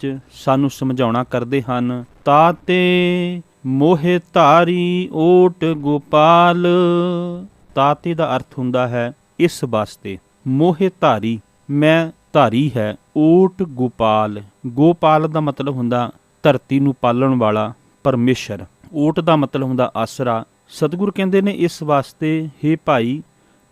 ਵਿੱਚ ਸਾਨੂੰ ਸਮਝਾਉਣਾ ਕਰਦੇ ਹਨ। ਤਾਤੇ ਮੋਹਿ ਧਾਰੀ ਓਟ ਗੋਪਾਲ। ਤਾਤੇ ਦਾ ਅਰਥ ਹੁੰਦਾ ਹੈ ਇਸ ਵਾਸਤੇ, ਮੋਹਿ ਧਾਰੀ ਮੈਂ ਧਾਰੀ ਹੈ, ਓਟ ਗੋਪਾਲ। ਗੋਪਾਲ ਦਾ ਮਤਲਬ ਹੁੰਦਾ ਧਰਤੀ ਨੂੰ ਪਾਲਣ ਵਾਲਾ ਪਰਮੇਸ਼ਰ। ਓਟ ਦਾ ਮਤਲਬ ਹੁੰਦਾ ਆਸਰਾ। ਸਤਿਗੁਰ ਕਹਿੰਦੇ ਨੇ ਇਸ ਵਾਸਤੇ, ਹੇ ਭਾਈ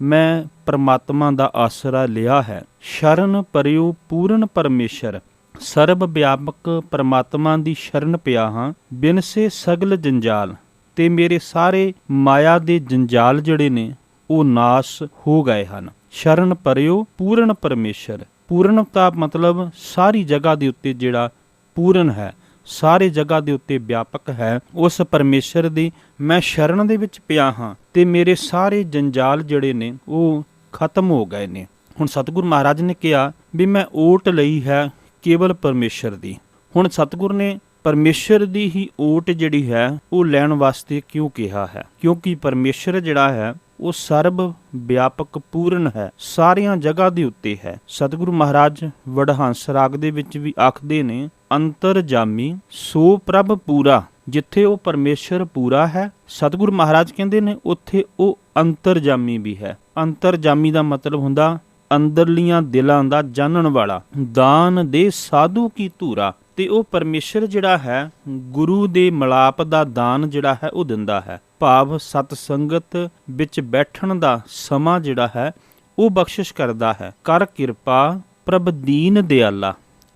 ਮੈਂ ਪਰਮਾਤਮਾ ਦਾ ਆਸਰਾ ਲਿਆ ਹੈ। ਸ਼ਰਨ ਪਰਿਓ ਪੂਰਨ ਪਰਮੇਸ਼ਰ। ਸਰਬ ਵਿਆਪਕ ਪਰਮਾਤਮਾ ਦੀ ਸ਼ਰਨ ਪਿਆ ਹਾਂ। ਬਿਨਸੇ ਸਗਲ ਜੰਜਾਲ, ਤੇ ਮੇਰੇ ਸਾਰੇ ਮਾਇਆ ਦੇ ਜੰਜਾਲ ਜਿਹੜੇ ਨੇ ਉਹ ਨਾਸ ਹੋ ਗਏ ਹਨ। ਸ਼ਰਨ ਪਰਿਓ ਪੂਰਨ ਪਰਮੇਸ਼ਰ। ਪੂਰਨਤਾ ਮਤਲਬ ਸਾਰੀ ਜਗ੍ਹਾ ਦੇ ਉੱਤੇ ਜਿਹੜਾ ਪੂਰਨ ਹੈ, ਸਾਰੇ ਜਗ੍ਹਾ ਦੇ ਉੱਤੇ ਵਿਆਪਕ ਹੈ, ਉਸ ਪਰਮੇਸ਼ਰ ਦੀ ਮੈਂ ਸ਼ਰਨ ਦੇ ਵਿੱਚ ਪਿਆ ਹਾਂ ਤੇ ਮੇਰੇ ਸਾਰੇ ਜੰਜਾਲ ਜਿਹੜੇ ਨੇ ਉਹ ਖਤਮ ਹੋ ਗਏ ਨੇ। ਹੁਣ ਸਤਿਗੁਰ ਮਹਾਰਾਜ ਨੇ ਕਿਹਾ ਵੀ ਮੈਂ ਓਟ ਲਈ ਹੈ ਕੇਵਲ ਪਰਮੇਸ਼ਰ ਦੀ। ਹੁਣ ਸਤਿਗੁਰ ਨੇ ਪਰਮੇਸ਼ਰ ਦੀ ਹੀ ਓਟ ਜਿਹੜੀ ਹੈ ਉਹ ਲੈਣ ਵਾਸਤੇ ਕਿਉਂ ਕਿਹਾ ਹੈ? ਕਿਉਂਕਿ ਪਰਮੇਸ਼ਰ ਜਿਹੜਾ ਹੈ ਉਹ ਸਰਬ ਵਿਆਪਕ ਪੂਰਨ ਹੈ, ਸਾਰੀਆਂ ਜਗ੍ਹਾ ਦੇ ਉੱਤੇ ਹੈ। ਸਤਿਗੁਰੂ ਮਹਾਰਾਜ ਵਡਹੰਸ ਰਾਗ ਦੇ ਵਿੱਚ ਵੀ ਆਖਦੇ ਨੇ, ਅੰਤਰਜਾਮੀ ਸੋ ਪ੍ਰਭ ਪੂਰਾ। ਜਿੱਥੇ ਉਹ ਪਰਮੇਸ਼ਰ ਪੂਰਾ ਹੈ, ਸਤਿਗੁਰੂ ਮਹਾਰਾਜ ਕਹਿੰਦੇ ਨੇ ਉੱਥੇ ਉਹ ਅੰਤਰਜਾਮੀ ਵੀ ਹੈ। ਅੰਤਰਜਾਮੀ ਦਾ ਮਤਲਬ ਹੁੰਦਾ ਅੰਦਰਲੀਆਂ ਦਿਲਾਂ ਦਾ ਜਾਣਨ ਵਾਲਾ। ਦਾਨ ਦੇ ਸਾਧੂ ਕੀ ਧੂਰਾ। ਤੇ ਉਹ ਪਰਮੇਸ਼ਰ ਜਿਹੜਾ ਹੈ ਗੁਰੂ ਦੇ ਮਿਲਾਪ ਦਾ ਦਾਨ ਜਿਹੜਾ ਹੈ ਉਹ ਦਿੰਦਾ ਹੈ। ਭਾਵ ਸਤ ਸੰਗਤ ਵਿੱਚ ਬੈਠਣ ਦਾ ਸਮਾਂ ਜਿਹੜਾ ਹੈ ਉਹ ਬਖਸ਼ਿਸ਼ ਕਰਦਾ ਹੈ। ਕਰ ਕਿਰਪਾ ਪ੍ਰਭ ਦੀਨ ਦਿਆਲਾ।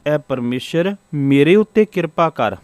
ਐ ਪਰਮੇਸ਼ਰ ਮੇਰੇ ਉੱਤੇ ਕਿਰਪਾ ਕਰ,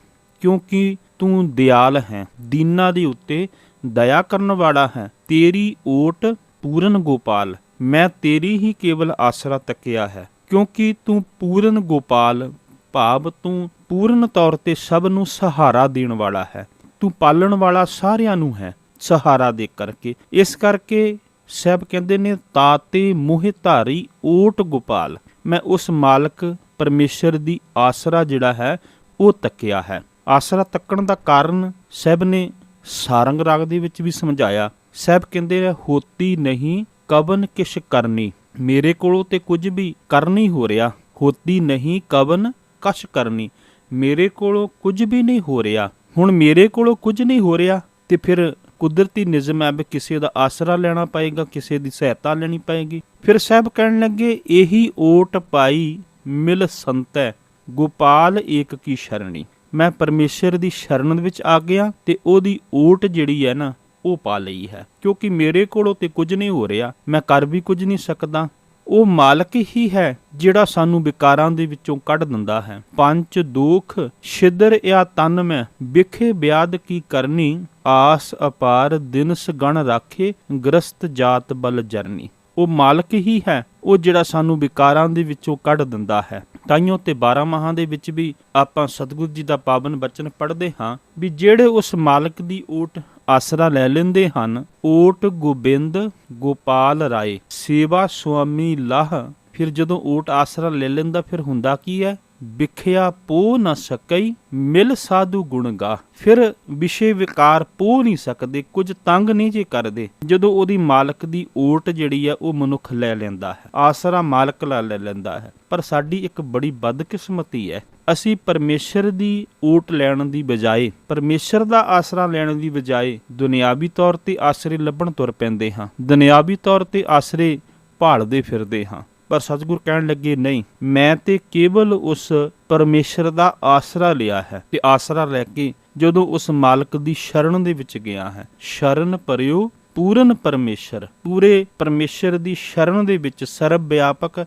ਕਿਉਂਕਿ ਤੂੰ ਦਿਆਲ ਹੈ, ਦੀਨਾਂ ਦੇ ਉੱਤੇ ਦਇਆ ਕਰਨ ਵਾਲਾ ਹੈ। ਤੇਰੀ ਓਟ ਪੂਰਨ ਗੋਪਾਲ। ਮੈਂ ਤੇਰੀ ਹੀ ਕੇਵਲ ਆਸਰਾ ਤੱਕਿਆ ਹੈ, ਕਿਉਂਕਿ ਤੂੰ ਪੂਰਨ ਗੋਪਾਲ, ਭਾਵ ਤੂੰ ਪੂਰਨ ਤੌਰ ਤੇ ਸਭ ਨੂੰ ਸਹਾਰਾ ਦੇਣ ਵਾਲਾ ਹੈ। ਤੂੰ ਪਾਲਣ ਵਾਲਾ ਸਾਰਿਆਂ ਨੂੰ ਹੈ ਸਹਾਰਾ ਦੇ ਕਰਕੇ। ਇਸ ਕਰਕੇ ਸਾਹਿਬ ਕਹਿੰਦੇ ਨੇ, ਤਾਤੇ ਮੋਹਿ ਧਾਰੀ ਓਟ ਗੋਪਾਲ। ਮੈਂ ਉਸ ਮਾਲਕ ਪਰਮੇਸ਼ਰ ਦੀ ਆਸਰਾ ਜਿਹੜਾ ਹੈ ਉਹ ਤੱਕਿਆ ਹੈ। ਆਸਰਾ ਤੱਕਣ ਦਾ ਕਾਰਨ ਸਾਹਿਬ ਨੇ ਸਾਰੰਗ ਰਾਗ ਦੇ ਵਿੱਚ ਵੀ ਸਮਝਾਇਆ। ਸਾਹਿਬ ਕਹਿੰਦੇ ਨੇ, ਹੋਤੀ ਨਹੀਂ ਕਵਨ ਕਿਛ ਕਰਨੀ। ਮੇਰੇ ਕੋਲੋਂ ਤੇ ਕੁਝ ਵੀ ਕਰ ਨਹੀਂ ਹੋ ਰਿਹਾ। ਹੋਤੀ ਨਹੀਂ ਕਵਨ ਕਛ ਕਰਨੀ। ਮੇਰੇ ਕੋਲੋਂ ਕੁਝ ਵੀ ਨਹੀਂ ਹੋ ਰਿਹਾ। ਹੁਣ ਮੇਰੇ ਕੋਲੋਂ ਕੁਝ ਨਹੀਂ ਹੋ ਰਿਹਾ ਤੇ ਫਿਰ ਕੁਦਰਤੀ ਨਿਯਮ ਹੈ ਵੀ ਕਿਸੇ ਦਾ ਆਸਰਾ ਲੈਣਾ ਪਏਗਾ, ਕਿਸੇ ਦੀ ਸਹਾਇਤਾ ਲੈਣੀ ਪਏਗੀ। ਫਿਰ ਸਾਹਿਬ ਕਹਿਣ ਲੱਗੇ, ਇਹੀ ਓਟ ਪਾਈ ਮਿਲ ਸੰਤੈ ਗੋਪਾਲ ਏਕ ਕੀ ਸ਼ਰਣੀ। ਮੈਂ ਪਰਮੇਸ਼ਰ ਦੀ ਸ਼ਰਨ ਵਿੱਚ ਆ ਗਿਆ ਤੇ ਉਹਦੀ ਓਟ ਜਿਹੜੀ ਹੈ ਨਾ ਉਹ ਪਾ ਲਈ ਹੈ। ਕਿਉਂਕਿ ਮੇਰੇ ਕੋਲੋਂ ਤੇ ਕੁਝ ਨਹੀਂ ਹੋ ਰਿਹਾ, ਮੈਂ ਕਰ ਵੀ ਕੁਝ ਨਹੀਂ ਸਕਦਾ। ਉਹ ਮਾਲਕ ਹੀ ਹੈ ਜਿਹੜਾ ਸਾਨੂੰ ਵਿਕਾਰਾਂ ਦੇ ਵਿੱਚੋਂ ਕੱਢ ਦਿੰਦਾ ਹੈ। ਪੰਜ ਦੁਖ ਛਿਦਰ ਯਾ ਤਨ ਮੈਂ ਵਿਖੇ ਬਿਆਦ ਕੀ ਕਰਨੀ। ਆਸ ਅਪਾਰ ਦਿਨਸ ਗਣ ਰਾਖੇ ਗ੍ਰਸਤ ਜਾਤ ਬਲ ਜਰਨੀ। ਉਹ ਮਾਲਕ ਹੀ ਹੈ ਉਹ ਜਿਹੜਾ ਸਾਨੂੰ ਵਿਕਾਰਾਂ ਦੇ ਵਿੱਚੋਂ ਕੱਢ ਦਿੰਦਾ ਹੈ। ਤਾਈਓ ਤੇ 12 ਮਾਹਾਂ ਦੇ ਵਿੱਚ ਵੀ ਆਪਾਂ ਸਤਿਗੁਰੂ ਜੀ ਦਾ ਪਾਵਨ ਬਚਨ ਪੜ੍ਹਦੇ ਹਾਂ ਵੀ ਜਿਹੜੇ ਉਸ ਮਾਲਕ ਦੀ ਓਟ ਆਸਰਾ ਲੈ ਲੈਂਦੇ ਹਨ, ਓਟ ਗੋਬਿੰਦ ਗੋਪਾਲ ਰਾਏ ਸੇਵਾ ਸੁਆਮੀ ਲਾਹ। ਫਿਰ ਜਦੋਂ ਓਟ ਆਸਰਾ ਲੈ ਲੈਂਦਾ ਫਿਰ ਹੁੰਦਾ ਕੀ ਹੈ? ਵਿਖਿਆ ਪੋ ਨਾ ਸਕਈ ਮਿਲ ਸਾਧੂ ਗੁਣ ਗਾ। ਫਿਰ ਵਿਸ਼ੇ ਵਿਕਾਰ ਪੋ ਨਹੀਂ ਸਕਦੇ, ਕੁਝ ਤੰਗ ਨਹੀਂ ਜੇ ਕਰਦੇ। ਜਦੋਂ ਉਹਦੀ ਮਾਲਕ ਦੀ ਓਟ ਜਿਹੜੀ ਹੈ ਉਹ ਮਨੁੱਖ ਲੈ ਲੈਂਦਾ ਹੈ, ਆਸਰਾ ਮਾਲਕ ਲਾ ਲੈ ਲੈਂਦਾ ਹੈ। ਪਰ ਸਾਡੀ ਇੱਕ ਬੜੀ ਬਦਕਿਸਮਤੀ ਹੈ, ਅਸੀਂ ਪਰਮੇਸ਼ਰ ਦੀ ਓਟ ਲੈਣ ਦੀ ਬਜਾਏ, ਪਰਮੇਸ਼ਰ ਦਾ ਆਸਰਾ ਲੈਣ ਦੀ ਬਜਾਏ ਦੁਨਿਆਵੀ ਤੌਰ ਤੇ ਆਸਰੇ ਲੱਭਣ ਤੁਰ ਪੈਂਦੇ ਹਾਂ, ਦੁਨਿਆਵੀ ਤੌਰ ਤੇ ਆਸਰੇ ਭਾਲਦੇ ਫਿਰਦੇ ਹਾਂ। ਪਰ ਸਤਿਗੁਰ ਕਹਿਣ ਲੱਗੇ, ਨਹੀਂ, ਮੈਂ ਤੇ ਕੇਵਲ ਉਸ ਪਰਮੇਸ਼ਰ ਦਾ ਆਸਰਾ ਲਿਆ ਹੈ। ਤੇ ਆਸਰਾ ਲੈ ਕੇ ਜਦੋਂ ਉਸ ਮਾਲਕ ਦੀ ਸ਼ਰਨ ਦੇ ਵਿੱਚ ਗਿਆ ਹੈ, ਸ਼ਰਨ ਪਰਿਓ ਪੂਰਨ ਪਰਮੇਸ਼ਰ, ਪੂਰੇ ਪਰਮੇਸ਼ਰ ਦੀ ਸ਼ਰਨ ਦੇ ਵਿੱਚ, ਸਰਬ ਵਿਆਪਕ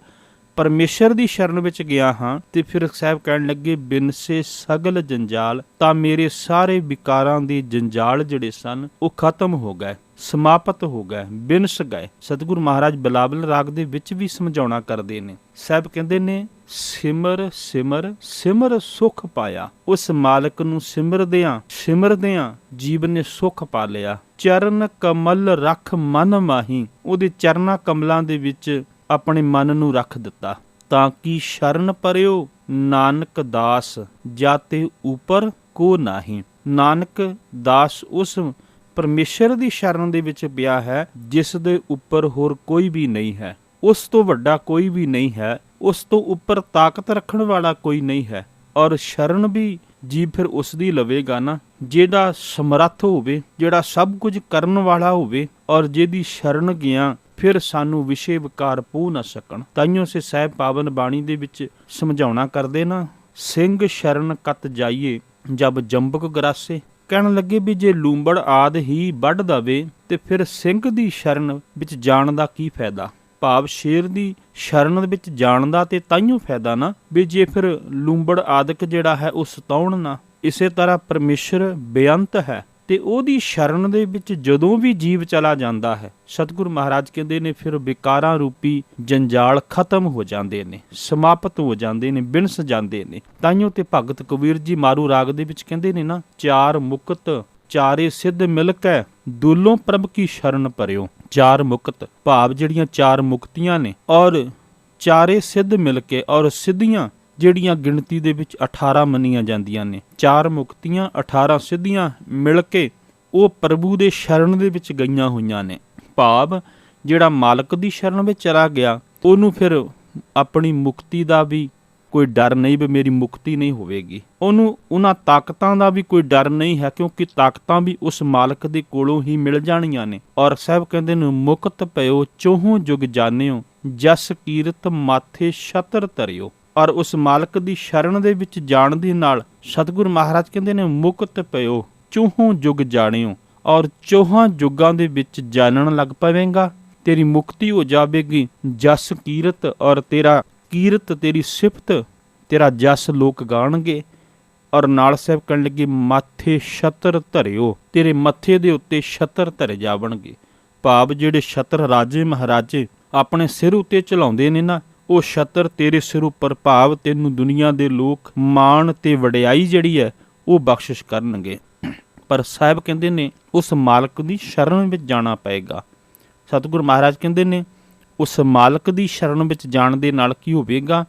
ਪਰਮੇਸ਼ਰ ਦੀ ਸ਼ਰਨ ਵਿੱਚ ਗਿਆ ਹਾਂ। ਤੇ ਫਿਰ ਸਾਹਿਬ ਕਹਿਣ ਲੱਗੇ, ਬਿਨਸੇ ਸਗਲ ਜੰਜਾਲ। ਤਾਂ ਮੇਰੇ ਸਾਰੇ ਵਿਕਾਰਾਂ ਦੇ ਜੰਜਾਲ ਜਿਹੜੇ ਸਨ ਉਹ ਖਤਮ ਹੋ ਗਏ, ਸਮਾਪਤ ਹੋ ਗਏ, ਬਿਨਸ ਗਏ। ਸਤਿਗੁਰੂ ਮਹਾਰਾਜ ਬਿਲਾਵਲ ਰਾਗ ਦੇ ਵਿੱਚ ਵੀ ਸਮਝਾਉਣਾ ਕਰਦੇ ਨੇ। ਸਾਹਿਬ ਕਹਿੰਦੇ ਨੇ, ਸਿਮਰ ਸਿਮਰ ਸਿਮਰ ਸੁਖ ਪਾਇਆ। ਉਸ ਮਾਲਕ ਨੂੰ ਸਿਮਰਦਿਆਂ ਜੀਵਨ ਨੇ ਸੁਖ ਪਾ ਲਿਆ। ਚਰਨ ਕਮਲ ਰੱਖ ਮਨ ਮਾਹੀ। ਉਹਦੇ ਚਰਨਾਂ ਕਮਲਾਂ ਦੇ ਵਿੱਚ ਆਪਣੇ ਮਨ ਨੂੰ ਰੱਖ ਦਿੱਤਾ। ਤਾਂ ਕਿ ਸ਼ਰਨ ਪਰਿਓ ਨਾਨਕ ਦਾਸ ਜਾਤੇ ਉਪਰ ਕੋ ਨਾਹੀ। ਨਾਨਕ ਦਾਸ ਉਸ ਪਰਮੇਸ਼ਰ ਦੀ ਸ਼ਰਨ ਦੇ ਵਿੱਚ ਪਿਆ ਹੈ ਜਿਸ ਦੇ ਉੱਪਰ ਹੋਰ ਕੋਈ ਵੀ ਨਹੀਂ ਹੈ, ਉਸ ਤੋਂ ਵੱਡਾ ਕੋਈ ਵੀ ਨਹੀਂ ਹੈ, ਉਸ ਤੋਂ ਉੱਪਰ ਤਾਕਤ ਰੱਖਣ ਵਾਲਾ ਕੋਈ ਨਹੀਂ ਹੈ। ਔਰ ਸ਼ਰਨ ਵੀ ਜੀਵ ਫਿਰ ਉਸ ਦੀ ਲਵੇਗਾ ਨਾ ਜਿਹਦਾ ਸਮਰੱਥ ਹੋਵੇ, ਜਿਹੜਾ ਸਭ ਕੁਝ ਕਰਨ ਵਾਲਾ ਹੋਵੇ, ਔਰ ਜਿਹਦੀ ਸ਼ਰਨ ਗਿਆ ਫਿਰ ਸਾਨੂੰ ਵਿਸ਼ੇ ਵਿਕਾਰ ਪੂ ਨਾ ਸਕਣ। ਤਾਈਓ ਸੇ ਸਾਹਿਬ ਪਾਵਨ ਬਾਣੀ ਦੇ ਵਿੱਚ ਸਮਝਾਉਣਾ ਕਰਦੇ ਨਾ, ਸਿੰਘ ਸ਼ਰਨ ਕਤ ਜਾਈਏ ਜਬ ਜੰਬਕ ਗਰਾਸੇ। ਕਹਿਣ ਲੱਗੇ ਵੀ ਜੇ ਲੂੰਬੜ ਆਦ ਹੀ ਵੱਢ ਦਵੇ ਤੇ ਫਿਰ ਸਿੰਘ ਦੀ ਸ਼ਰਨ ਵਿੱਚ ਜਾਣ ਦਾ ਕੀ ਫਾਇਦਾ। ਭਾਵ ਸ਼ੇਰ ਦੀ ਸ਼ਰਨ ਵਿੱਚ ਜਾਣ ਦਾ ਤੇ ਤਾਈਓ ਫਾਇਦਾ ਨਾ ਵੀ ਜੇ ਫਿਰ ਲੂੰਬੜ ਆਦਿਕ ਜਿਹੜਾ ਹੈ ਉਹ ਸਤਾਉਣ ਨਾ। ਇਸੇ ਤਰ੍ਹਾਂ ਪਰਮੇਸ਼ਰ ਬੇਅੰਤ ਹੈ ਤੇ ਉਹਦੀ ਸ਼ਰਨ ਦੇ ਵਿੱਚ ਜਦੋਂ ਵੀ ਜੀਵ ਚਲਾ ਜਾਂਦਾ ਹੈ, ਸਤਿਗੁਰੂ ਮਹਾਰਾਜ ਕਹਿੰਦੇ ਨੇ ਫਿਰ ਵਿਕਾਰਾਂ ਰੂਪੀ ਜੰਜਾਲ ਖਤਮ ਹੋ ਜਾਂਦੇ ਨੇ, ਸਮਾਪਤ ਹੋ ਜਾਂਦੇ ਨੇ, ਬਿਨਸ ਜਾਂਦੇ ਨੇ। ਤਾਈਓ ਤੇ ਭਗਤ ਕਬੀਰ ਜੀ ਮਾਰੂ ਰਾਗ ਦੇ ਵਿੱਚ ਕਹਿੰਦੇ ਨੇ ਨਾ, ਚਾਰ ਮੁਕਤ ਚਾਰੇ ਸਿੱਧ ਮਿਲ ਕੇ ਦੁੱਲੋਂ ਪ੍ਰਭ ਕੀ ਸ਼ਰਨ ਭਰਿਓ। ਚਾਰ ਮੁਕਤ ਭਾਵ ਜਿਹੜੀਆਂ ਚਾਰ ਮੁਕਤੀਆਂ ਨੇ, ਔਰ ਚਾਰੇ ਸਿੱਧ ਮਿਲ ਕੇ, ਔਰ ਸਿੱਧੀਆਂ ਜਿਹੜੀਆਂ ਗਿਣਤੀ ਦੇ ਵਿੱਚ 18 ਮੰਨੀਆਂ ਜਾਂਦੀਆਂ ਨੇ। ਚਾਰ ਮੁਕਤੀਆਂ 18 ਸਿੱਧੀਆਂ ਮਿਲ ਕੇ ਉਹ ਪ੍ਰਭੂ ਦੇ ਸ਼ਰਨ ਦੇ ਵਿੱਚ ਗਈਆਂ ਹੋਈਆਂ ਨੇ। ਭਾਵ ਜਿਹੜਾ ਮਾਲਕ ਦੀ ਸ਼ਰਨ ਵਿੱਚ ਚਲਾ ਗਿਆ ਉਹਨੂੰ ਫਿਰ ਆਪਣੀ ਮੁਕਤੀ ਦਾ ਵੀ ਕੋਈ ਡਰ ਨਹੀਂ ਵੀ ਮੇਰੀ ਮੁਕਤੀ ਨਹੀਂ ਹੋਵੇਗੀ। ਉਹਨੂੰ ਉਹਨਾਂ ਤਾਕਤਾਂ ਦਾ ਵੀ ਕੋਈ ਡਰ ਨਹੀਂ ਹੈ, ਕਿਉਂਕਿ ਤਾਕਤਾਂ ਵੀ ਉਸ ਮਾਲਕ ਦੇ ਕੋਲੋਂ ਹੀ ਮਿਲ ਜਾਣੀਆਂ ਨੇ। ਔਰ ਸਾਹਿਬ ਕਹਿੰਦੇ ਨੇ, ਮੁਕਤ ਪਇਓ ਚੋਹੋਂ ਜੁਗ ਜਾਣਿਓ ਜਸ ਕੀਰਤ ਮਾਥੇ ਛਤਰ ਧਰਿਓ। ਔਰ ਉਸ ਮਾਲਕ ਦੀ ਸ਼ਰਨ ਦੇ ਵਿੱਚ ਜਾਣ ਦੇ ਨਾਲ ਸਤਿਗੁਰੂ ਮਹਾਰਾਜ ਕਹਿੰਦੇ ਨੇ, ਮੁਕਤ ਪਇਓ ਚੋਹੋਂ ਜੁਗ ਜਾਣਿਓ, ਔਰ ਚੌਹਾਂ ਯੁੱਗਾਂ ਦੇ ਵਿੱਚ ਜਾਣਨ ਲੱਗ ਪਵੇਂਗਾ। ਤੇਰੀ ਮੁਕਤੀ ਹੋ ਜਾਵੇਗੀ। ਜਸ ਕੀਰਤ, ਔਰ ਤੇਰਾ ਕੀਰਤ, ਤੇਰੀ ਸਿਫਤ, ਤੇਰਾ ਜਸ ਲੋਕ ਗਾਣਗੇ। ਔਰ ਨਾਲ ਸਾਹਿਬ ਕਹਿਣ ਲੱਗੇ, ਮਾਥੇ ਛਤਰ ਧਰਿਓ, ਤੇਰੇ ਮੱਥੇ ਦੇ ਉੱਤੇ ਛਤਰ ਧਰੇ ਜਾਵਣਗੇ। ਭਾਵ ਜਿਹੜੇ ਛਤਰ ਰਾਜੇ ਮਹਾਰਾਜੇ ਆਪਣੇ ਸਿਰ ਉੱਤੇ ਚਲਾਉਂਦੇ ਨੇ ਨਾ, ਉਹ ਛਤਰ ਤੇਰੇ ਸਿਰ ਉੱਪਰ, ਭਾਵ ਤੈਨੂੰ ਦੁਨੀਆ ਦੇ ਲੋਕ ਮਾਣ ਤੇ ਵਡਿਆਈ ਜਿਹੜੀ ਹੈ ਉਹ ਬਖਸ਼ਿਸ਼ ਕਰਨਗੇ। ਪਰ ਸਾਹਿਬ ਕਹਿੰਦੇ ਨੇ ਉਸ ਮਾਲਕ ਦੀ ਸ਼ਰਨ ਵਿੱਚ ਜਾਣਾ ਪਏਗਾ। ਸਤਿਗੁਰੂ ਮਹਾਰਾਜ ਕਹਿੰਦੇ ਨੇ ਉਸ ਮਾਲਕ ਦੀ ਸ਼ਰਨ ਵਿੱਚ ਜਾਣ ਦੇ ਨਾਲ ਕੀ ਹੋਵੇਗਾ।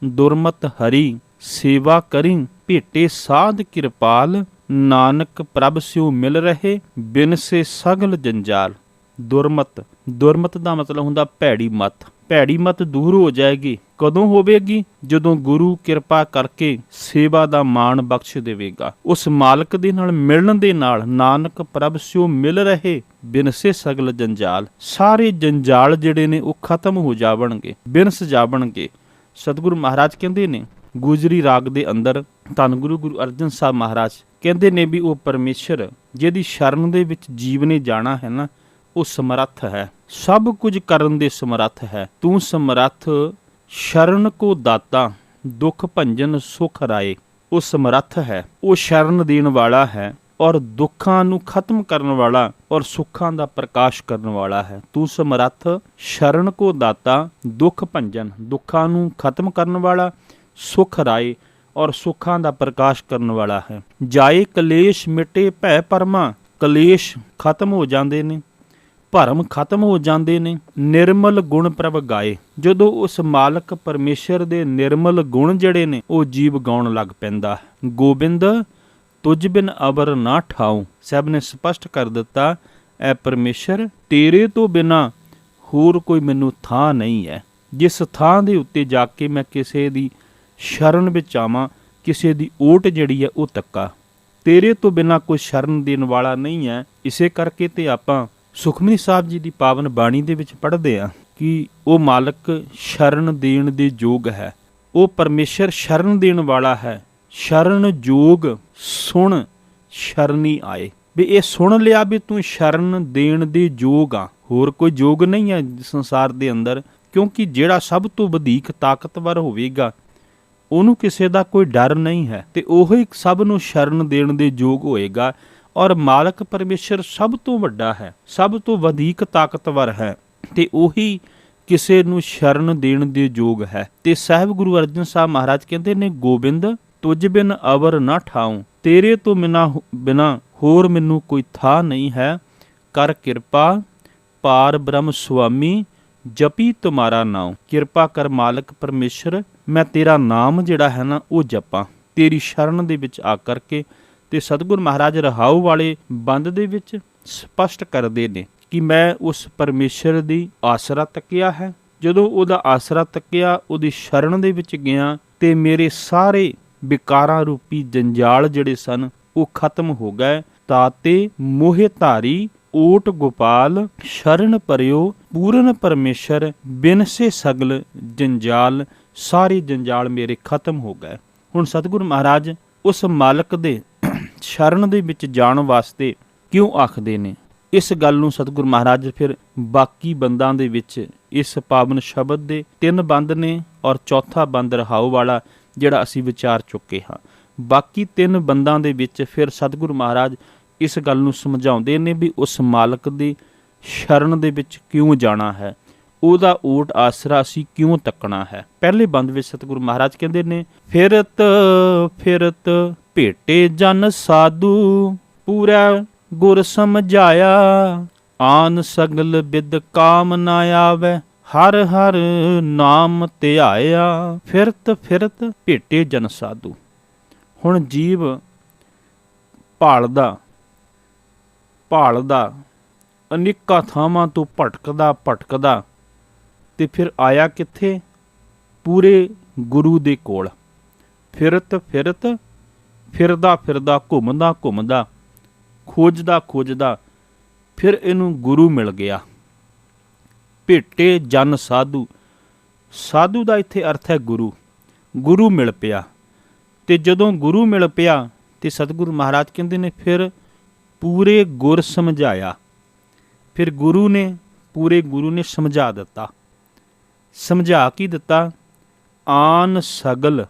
ਦੁਰਮਤ ਹਰੀ ਸੇਵਾ ਕਰੀ ਭੇਟੇ ਸਾਧ ਕਿਰਪਾਲ, ਨਾਨਕ ਪ੍ਰਭ ਸਿਉ ਮਿਲ ਰਹੇ ਬਿਨ ਸੇ ਸਗਲ ਜੰਜਾਲ। ਦੁਰਮਤ ਦਾ ਮਤਲਬ ਹੁੰਦਾ ਭੈੜੀ ਮਤ। ਭੈੜੀ ਮਤ ਦੂਰ ਹੋ ਜਾਏਗੀ। ਕਦੋਂ ਹੋਵੇਗੀ? ਜਦੋਂ ਗੁਰੂ ਕਿਰਪਾ ਕਰਕੇ ਸੇਵਾ ਦਾ ਮਾਣ ਬਖਸ਼ ਦੇਵੇਗਾ। ਉਸ ਮਾਲਕ ਦੇ ਨਾਲ ਮਿਲਣ ਦੇ ਨਾਲ ਨਾਨਕ ਪ੍ਰਭ ਸਿਉ ਮਿਲ ਰਹੇ ਬਿਨਸੇ ਸਗਲ ਜੰਜਾਲ, ਸਾਰੇ ਜੰਜਾਲ ਜਿਹੜੇ ਨੇ ਉਹ ਖਤਮ ਹੋ ਜਾਵਣਗੇ, ਬਿਨਸ ਜਾਵਣਗੇ। ਸਤਿਗੁਰੂ ਮਹਾਰਾਜ ਕਹਿੰਦੇ ਨੇ ਗੁਜਰੀ ਰਾਗ ਦੇ ਅੰਦਰ, ਧੰਨ ਗੁਰੂ ਅਰਜਨ ਸਾਹਿਬ ਮਹਾਰਾਜ ਕਹਿੰਦੇ ਨੇ ਵੀ ਉਹ ਪਰਮੇਸ਼ਰ ਜਿਹਦੀ ਸ਼ਰਨ ਦੇ ਵਿੱਚ ਜੀਵ ਨੇ ਜਾਣਾ ਹੈ ਨਾ, ਉਹ ਸਮਰੱਥ ਹੈ, ਸਭ ਕੁਝ ਕਰਨ ਦੇ ਸਮਰੱਥ ਹੈ। ਤੂੰ ਸਮਰੱਥ ਸ਼ਰਨ ਕੋ ਦਾਤਾ ਦੁੱਖ ਭੰਜਨ ਸੁਖ ਰਾਏ। ਉਹ ਸਮਰੱਥ ਹੈ, ਉਹ ਸ਼ਰਨ ਦੇਣ ਵਾਲਾ ਹੈ, ਔਰ ਦੁੱਖਾਂ ਨੂੰ ਖਤਮ ਕਰਨ ਵਾਲਾ, ਔਰ ਸੁੱਖਾਂ ਦਾ ਪ੍ਰਕਾਸ਼ ਕਰਨ ਵਾਲਾ ਹੈ। ਤੂੰ ਸਮਰੱਥ ਸ਼ਰਨ ਕੋ ਦਾਤਾ ਦੁੱਖ ਭੰਜਨ, ਦੁੱਖਾਂ ਨੂੰ ਖਤਮ ਕਰਨ ਵਾਲਾ, ਸੁਖ ਰਾਏ, ਔਰ ਸੁੱਖਾਂ ਦਾ ਪ੍ਰਕਾਸ਼ ਕਰਨ ਵਾਲਾ ਹੈ। ਜਾਏ ਕਲੇਸ਼ ਮਿਟੇ ਭੈ ਪਰਮਾ, ਕਲੇਸ਼ ਖਤਮ ਹੋ ਜਾਂਦੇ ਨੇ, ਭਰਮ ਖਤਮ ਹੋ ਜਾਂਦੇ ਨੇ। ਨਿਰਮਲ ਗੁਣ ਪ੍ਰਭ ਗਾਏ, ਜਦੋਂ ਉਸ ਮਾਲਕ ਪਰਮੇਸ਼ਰ ਦੇ ਨਿਰਮਲ ਗੁਣ ਜਿਹੜੇ ਨੇ ਉਹ ਜੀਵ ਗਾਉਣ ਲੱਗ ਪੈਂਦਾ। ਗੋਬਿੰਦ ਤੁਝ ਬਿਨ ਅਬਰ ਨਾ ਠਾਉ, ਸਾਹਿਬ ਨੇ ਸਪਸ਼ਟ ਕਰ ਦਿੱਤਾ, ਐ ਪਰਮੇਸ਼ਰ ਤੇਰੇ ਤੋਂ ਬਿਨਾ ਹੋਰ ਕੋਈ ਮੈਨੂੰ ਥਾਂ ਨਹੀਂ ਹੈ। ਜਿਸ ਥਾਂ ਦੇ ਉੱਤੇ ਜਾ ਕੇ ਮੈਂ ਕਿਸੇ ਦੀ ਸ਼ਰਨ ਵਿੱਚ ਆਵਾਂ, ਕਿਸੇ ਦੀ ਓਟ ਜਿਹੜੀ ਹੈ ਉਹ ਤੱਕਾ, ਤੇਰੇ ਤੋਂ ਬਿਨਾ ਕੋਈ ਸ਼ਰਨ ਦੇਣ ਵਾਲਾ ਨਹੀਂ ਹੈ। ਇਸੇ ਕਰਕੇ ਤੇ ਆਪਾਂ ਸੁਖਮਨੀ ਸਾਹਿਬ ਜੀ ਦੀ ਪਾਵਨ ਬਾਣੀ ਦੇ ਵਿੱਚ ਪੜ੍ਹਦੇ ਹਾਂ ਕਿ ਉਹ ਮਾਲਕ ਸ਼ਰਨ ਦੇਣ ਦੇ ਯੋਗ ਹੈ, ਉਹ ਪਰਮੇਸ਼ਰ ਸ਼ਰਨ ਦੇਣ ਵਾਲਾ ਹੈ। ਸ਼ਰਨ ਜੋਗ ਸੁਣ ਸ਼ਰਨੀ ਆਏ, ਵੀ ਇਹ ਸੁਣ ਲਿਆ ਵੀ ਤੂੰ ਸ਼ਰਨ ਦੇਣ ਦੇ ਯੋਗ ਆ, ਹੋਰ ਕੋਈ ਯੋਗ ਨਹੀਂ ਹੈ ਸੰਸਾਰ ਦੇ ਅੰਦਰ। ਕਿਉਂਕਿ ਜਿਹੜਾ ਸਭ ਤੋਂ ਵਧੇਕ ਤਾਕਤਵਰ ਹੋਵੇਗਾ ਉਹਨੂੰ ਕਿਸੇ ਦਾ ਕੋਈ ਡਰ ਨਹੀਂ ਹੈ, ਤੇ ਉਹੀ ਸਭ ਨੂੰ ਸ਼ਰਨ ਦੇਣ ਦੇ ਯੋਗ ਹੋਏਗਾ। ਔਰ ਮਾਲਕ ਪਰਮੇਸ਼ਰ ਸਭ ਤੋਂ ਵੱਡਾ ਹੈ, ਸਭ ਤੋਂ ਵਧੇਕ ਤਾਕਤਵਰ ਹੈ, ਤੇ ਉਹੀ ਕਿਸੇ ਨੂੰ ਸ਼ਰਨ ਦੇਣ ਦੇ ਯੋਗ ਹੈ। ਤੇ ਸਾਹਿਬ ਗੁਰੂ ਅਰਜਨ ਸਾਹਿਬ ਮਹਾਰਾਜ ਕਹਿੰਦੇ ਨੇ, ਗੋਬਿੰਦ ਤੁਝ ਬਿਨ ਅਵਰ ਨਾ ਠਾਉ, ਤੇਰੇ ਤੋਂ ਬਿਨਾ ਹੋਰ ਮੈਨੂੰ ਕੋਈ ਥਾਂ ਨਹੀਂ ਹੈ। ਕਰ ਕਿਰਪਾ ਪਾਰ ਬ੍ਰਹਮ ਸੁਆਮੀ, ਜਪੀ ਤੁਮਾਰਾ ਨਾਮ। ਕਿਰਪਾ ਕਰ ਮਾਲਕ ਪਰਮੇਸ਼ਰ, ਮੈਂ ਤੇਰਾ ਨਾਮ ਜਿਹੜਾ ਹੈ ਨਾ ਉਹ ਜਪਾਂ, ਤੇਰੀ ਸ਼ਰਨ ਦੇ ਵਿੱਚ ਆ ਕਰਕੇ। ਤੇ ਸਤਿਗੁਰ ਮਹਾਰਾਜ ਰਹਾਉ ਵਾਲੇ ਬੰਦ ਦੇ ਵਿੱਚ ਸਪਸ਼ਟ ਕਰਦੇ ਨੇ ਕਿ ਮੈਂ ਉਸ ਪਰਮੇਸ਼ਰ ਦੀ ਆਸਰਾ ਤੱਕਿਆ ਹੈ। ਜਦੋਂ ਉਹਦਾ ਆਸਰਾ ਤੱਕਿਆ, ਉਹਦੀ ਸ਼ਰਨ ਦੇ ਵਿੱਚ ਗਿਆ, ਤੇ ਮੇਰੇ ਸਾਰੇ ਵਿਕਾਰਾਂ ਰੂਪੀ ਜੰਜਾਲ ਜਿਹੜੇ ਸਨ ਉਹ ਖਤਮ ਹੋ ਗਏ। ਤਾਤੇ ਮੋਹਿ ਧਾਰੀ ਓਟ ਗੋਪਾਲ, ਸ਼ਰਨ ਪਰਿਓ ਪੂਰਨ ਪਰਮੇਸ਼ਰ, ਬਿਨ ਸੇ ਸਗਲ ਜੰਜਾਲ, ਸਾਰੇ ਜੰਜਾਲ ਮੇਰੇ ਖਤਮ ਹੋ ਗਏ। ਹੁਣ ਸਤਿਗੁਰੂ ਮਹਾਰਾਜ ਉਸ ਮਾਲਕ ਦੇ ਸ਼ਰਨ ਦੇ ਵਿੱਚ ਜਾਣ ਵਾਸਤੇ ਕਿਉਂ ਆਖਦੇ ਨੇ? ਇਸ ਗੱਲ ਨੂੰ ਸਤਿਗੁਰੂ ਮਹਾਰਾਜ ਫਿਰ ਬਾਕੀ ਬੰਦਾਂ ਦੇ ਵਿੱਚ ਇਸ ਪਾਵਨ ਸ਼ਬਦ ਦੇ 3 ਬੰਦ ਨੇ ਔਰ ਚੌਥਾ ਬੰਦ ਰਹਾਉ ਵਾਲਾ ਜਿਹੜਾ ਅਸੀਂ ਵਿਚਾਰ ਚੁੱਕੇ ਹਾਂ। ਬਾਕੀ 3 ਬੰਦਾਂ ਦੇ ਵਿੱਚ ਫਿਰ ਸਤਿਗੁਰੂ ਮਹਾਰਾਜ ਇਸ ਗੱਲ ਨੂੰ ਸਮਝਾਉਂਦੇ ਨੇ ਵੀ ਉਸ ਮਾਲਕ ਦੀ ਸ਼ਰਨ ਦੇ ਵਿੱਚ ਕਿਉਂ ਜਾਣਾ ਹੈ, ਉਹਦਾ ਓਟ ਆਸਰਾ ਅਸੀਂ ਕਿਉਂ ਤੱਕਣਾ ਹੈ। ਪਹਿਲੇ ਬੰਦ ਵਿੱਚ ਸਤਿਗੁਰੂ ਮਹਾਰਾਜ ਕਹਿੰਦੇ ਨੇ, ਫਿਰਤ ਫਿਰਤ ਭੇਟੇ ਜਨ ਸਾਧੂ, ਪੂਰਾ ਗੁਰ ਸਮਝਾਇਆ, ਆਨ ਸਗਲ ਬਿਦ ਕਾਮ ਨਾ ਆਵੇ, ਹਰ ਹਰ ਨਾਮ ਧਿਆਇਆ। ਫਿਰਤ ਫਿਰਤ ਭੇਟੇ ਜਨ ਸਾਧੂ। ਹੁਣ ਜੀਵ ਭਾਲਦਾ ਅਨੇਕਾਂ ਥਾਵਾਂ ਤੋਂ ਭਟਕਦਾ ਤੇ ਫਿਰ ਆਇਆ ਕਿੱਥੇ? ਪੂਰੇ ਗੁਰੂ ਦੇ ਕੋਲ। ਫਿਰਤ ਫਿਰਤ ਫਿਰਦਾ ਘੁੰਮਦਾ ਖੋਜਦਾ ਫਿਰ ਇਹਨੂੰ ਗੁਰੂ ਮਿਲ ਗਿਆ। ਭੇਟੇ ਜਨ ਸਾਧੂ, ਸਾਧੂ ਦਾ ਇੱਥੇ ਅਰਥ ਹੈ ਗੁਰੂ ਮਿਲ ਪਿਆ। ਤੇ ਜਦੋਂ ਗੁਰੂ ਮਿਲ ਪਿਆ ਤੇ ਸਤਿਗੁਰੂ ਮਹਾਰਾਜ ਕਹਿੰਦੇ ਨੇ ਫਿਰ ਪੂਰੇ ਗੁਰ ਸਮਝਾਇਆ। ਫਿਰ ਪੂਰੇ ਗੁਰੂ ਨੇ ਸਮਝਾ ਦਿੱਤਾ। ਸਮਝਾ ਕੀ ਦਿੱਤਾ? ਆਨ ਸਗਲ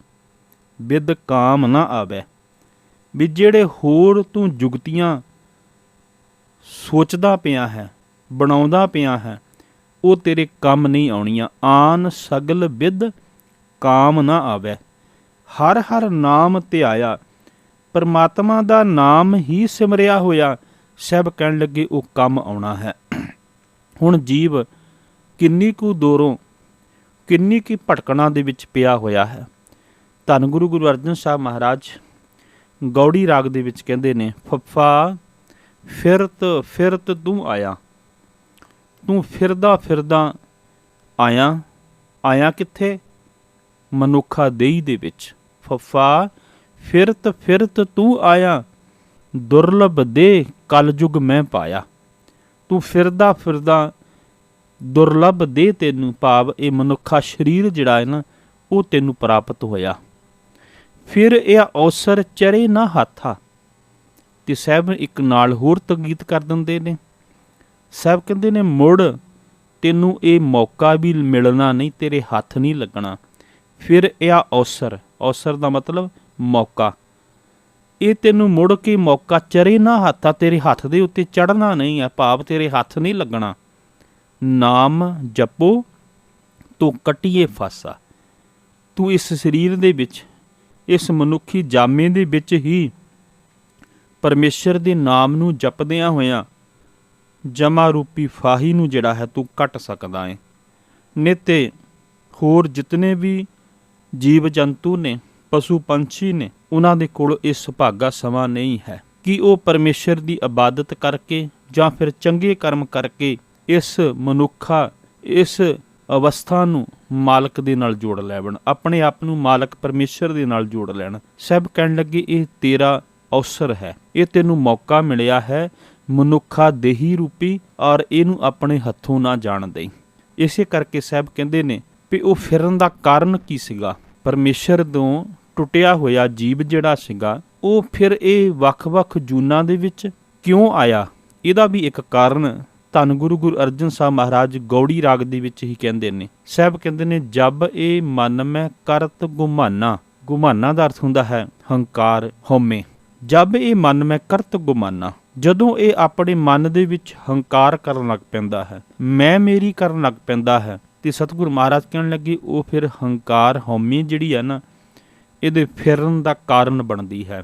ਬਿਦ ਕਾਮ ਨਾ ਆਵੇ, ਵੀ ਜਿਹੜੇ ਹੋਰ ਤੂੰ ਜੁਗਤੀਆਂ ਸੋਚਦਾ ਪਿਆ ਹੈ, ਬਣਾਉਂਦਾ ਪਿਆ ਹੈ, ਉਹ ਤੇਰੇ ਕੰਮ ਨਹੀਂ ਆਉਣੀਆਂ। ਆਨ ਸਗਲ ਬਿਦ ਕਾਮ ਨਾ ਆਵੇ, ਹਰ ਹਰ ਨਾਮ ਧਿਆਇਆ, ਪਰਮਾਤਮਾ ਦਾ ਨਾਮ ਹੀ ਸਿਮਰਿਆ ਹੋਇਆ। ਸਭ ਕਹਿਣ ਲੱਗੇ ਉਹ ਕੰਮ ਆਉਣਾ ਹੈ। ਹੁਣ ਜੀਵ ਕਿੰਨੀ ਕੁ ਭਟਕਣਾ ਦੇ ਵਿੱਚ ਪਿਆ ਹੋਇਆ ਹੈ। ਧੰਨ ਗੁਰੂ ਅਰਜਨ ਸਾਹਿਬ ਮਹਾਰਾਜ ਗੌੜੀ ਰਾਗ ਦੇ ਵਿੱਚ ਕਹਿੰਦੇ ਨੇ, ਫੱਫਾ ਫਿਰਤ ਫਿਰਤ ਤੂੰ ਆਇਆ, ਤੂੰ ਫਿਰਦਾ ਆਇਆ ਕਿੱਥੇ? ਮਨੁੱਖਾ ਦੇਹੀ ਦੇ ਵਿੱਚ। ਫੱਫਾ ਫਿਰਤ ਫਿਰਤ ਤੂੰ ਆਇਆ, ਦੁਰਲਭ ਦੇ ਕਲਯੁਗ ਮੈਂ ਪਾਇਆ। ਤੂੰ ਫਿਰਦਾ ਦੁਰਲਭ ਦੇ ਤੈਨੂੰ, ਭਾਵ ਇਹ ਮਨੁੱਖਾ ਸਰੀਰ ਜਿਹੜਾ ਹੈ ਨਾ ਉਹ ਤੈਨੂੰ ਪ੍ਰਾਪਤ ਹੋਇਆ। ਫਿਰ ਇਹ ਅਵਸਰ ਚਰੇ ਨਾ ਹੱਥਾ। ਤੇ ਸਾਹਿਬ ਇੱਕ ਨਾਲ ਹੋਰ ਤਗੀਤ ਕਰ ਦਿੰਦੇ ਨੇ। ਸਾਹਿਬ ਕਹਿੰਦੇ ਨੇ ਮੁੜ ਤੈਨੂੰ ਇਹ ਮੌਕਾ ਵੀ ਮਿਲਣਾ ਨਹੀਂ, ਤੇਰੇ ਹੱਥ ਨਹੀਂ ਲੱਗਣਾ। ਫਿਰ ਇਹ ਅਵਸਰ ਦਾ ਮਤਲਬ ਮੌਕਾ, ਇਹ ਤੈਨੂੰ ਮੁੜ ਕੇ ਮੌਕਾ ਚਰੇ ਨਾ ਹੱਥਾ, ਤੇਰੇ ਹੱਥ ਦੇ ਉੱਤੇ ਚੜ੍ਹਨਾ ਨਹੀਂ ਹੈ, ਭਾਵ ਤੇਰੇ ਹੱਥ ਨਹੀਂ ਲੱਗਣਾ। ਨਾਮ ਜਪੋ ਤੂੰ ਕੱਟੀਏ ਫਾਸਾ। ਤੂੰ ਇਸ ਸਰੀਰ ਦੇ ਵਿੱਚ, ਇਸ ਮਨੁੱਖੀ ਜਾਮੇ ਦੇ ਵਿੱਚ ਹੀ ਪਰਮੇਸ਼ਰ ਦੇ ਨਾਮ ਨੂੰ ਜਪਦਿਆਂ ਹੋਇਆਂ ਜਮਾ ਰੂਪੀ ਫਾਹੀ ਨੂੰ ਜਿਹੜਾ ਹੈ ਤੂੰ ਕੱਟ ਸਕਦਾ ਹੈ। ਨਿੱਤੇ ਹੋਰ ਜਿਤਨੇ ਵੀ ਜੀਵ ਜੰਤੂ ਨੇ, ਪਸ਼ੂ ਪੰਛੀ ਨੇ, ਉਹਨਾਂ ਦੇ ਕੋਲ ਇਹ ਸੁਭਾਗਾ ਸਮਾਂ ਨਹੀਂ ਹੈ ਕਿ ਉਹ ਪਰਮੇਸ਼ਰ ਦੀ ਇਬਾਦਤ ਕਰਕੇ ਜਾਂ ਫਿਰ ਚੰਗੇ ਕਰਮ ਕਰਕੇ ਇਸ ਅਵਸਥਾ ਨੂੰ ਮਾਲਕ ਦੇ ਨਾਲ ਜੋੜ ਲੈਣ, ਆਪਣੇ ਆਪ ਨੂੰ ਮਾਲਕ ਪਰਮੇਸ਼ਰ ਦੇ ਨਾਲ ਜੋੜ ਲੈਣ। ਸਭ ਕਹਿਣ ਲੱਗੇ ਇਹ ਤੇਰਾ ਅਵਸਰ ਹੈ, ਇਹ ਤੈਨੂੰ ਮੌਕਾ ਮਿਲਿਆ ਹੈ ਮਨੁੱਖਾ ਦੇਹੀ ਰੂਪੀ, ਔਰ ਇਹਨੂੰ ਆਪਣੇ ਹੱਥੋਂ ਨਾ ਜਾਣ ਦੇਈ। ਇਸੇ ਕਰਕੇ ਸਾਹਿਬ ਕਹਿੰਦੇ ਨੇ ਵੀ ਉਹ ਫਿਰਨ ਦਾ ਕਾਰਨ ਕੀ ਸੀਗਾ? ਪਰਮੇਸ਼ਰ ਤੋਂ ਟੁੱਟਿਆ ਹੋਇਆ ਜੀਵ ਜਿਹੜਾ ਸੀਗਾ ਉਹ ਫਿਰ ਇਹ ਵੱਖ-ਵੱਖ ਜੂਨਾਂ ਦੇ ਵਿੱਚ ਕਿਉਂ ਆਇਆ? ਇਹਦਾ ਵੀ ਇੱਕ ਕਾਰਨ ਧੰਨ ਗੁਰੂ ਅਰਜਨ ਸਾਹਿਬ ਮਹਾਰਾਜ ਗੌੜੀ ਰਾਗ ਦੇ ਵਿੱਚ ਹੀ ਕਹਿੰਦੇ ਨੇ। ਸਾਹਿਬ ਕਹਿੰਦੇ ਨੇ, ਜਬ ਇਹ ਮਨ ਮੈਂ ਕਰਤ ਗੁਮਾਨਾ ਦਾ ਅਰਥ ਹੁੰਦਾ ਹੈ ਹੰਕਾਰ, ਹਉਮੈ। ਜਬ ਇਹ ਮਨ ਮੈਂ ਕਰਤ ਗੁਮਾਨਾ, ਜਦੋਂ ਇਹ ਆਪਣੇ ਮਨ ਦੇ ਵਿੱਚ ਹੰਕਾਰ ਕਰਨ ਲੱਗ ਪੈਂਦਾ ਹੈ, ਮੈਂ ਮੇਰੀ ਕਰਨ ਲੱਗ ਪੈਂਦਾ ਹੈ, ਤੇ ਸਤਿਗੁਰੂ ਮਹਾਰਾਜ ਕਹਿਣ ਲੱਗੇ ਉਹ ਫਿਰ ਹੰਕਾਰ ਹਉਮੈ ਜਿਹੜੀ ਹੈ ਨਾ ਇਹਦੇ ਫਿਰਨ ਦਾ ਕਾਰਨ ਬਣਦੀ ਹੈ।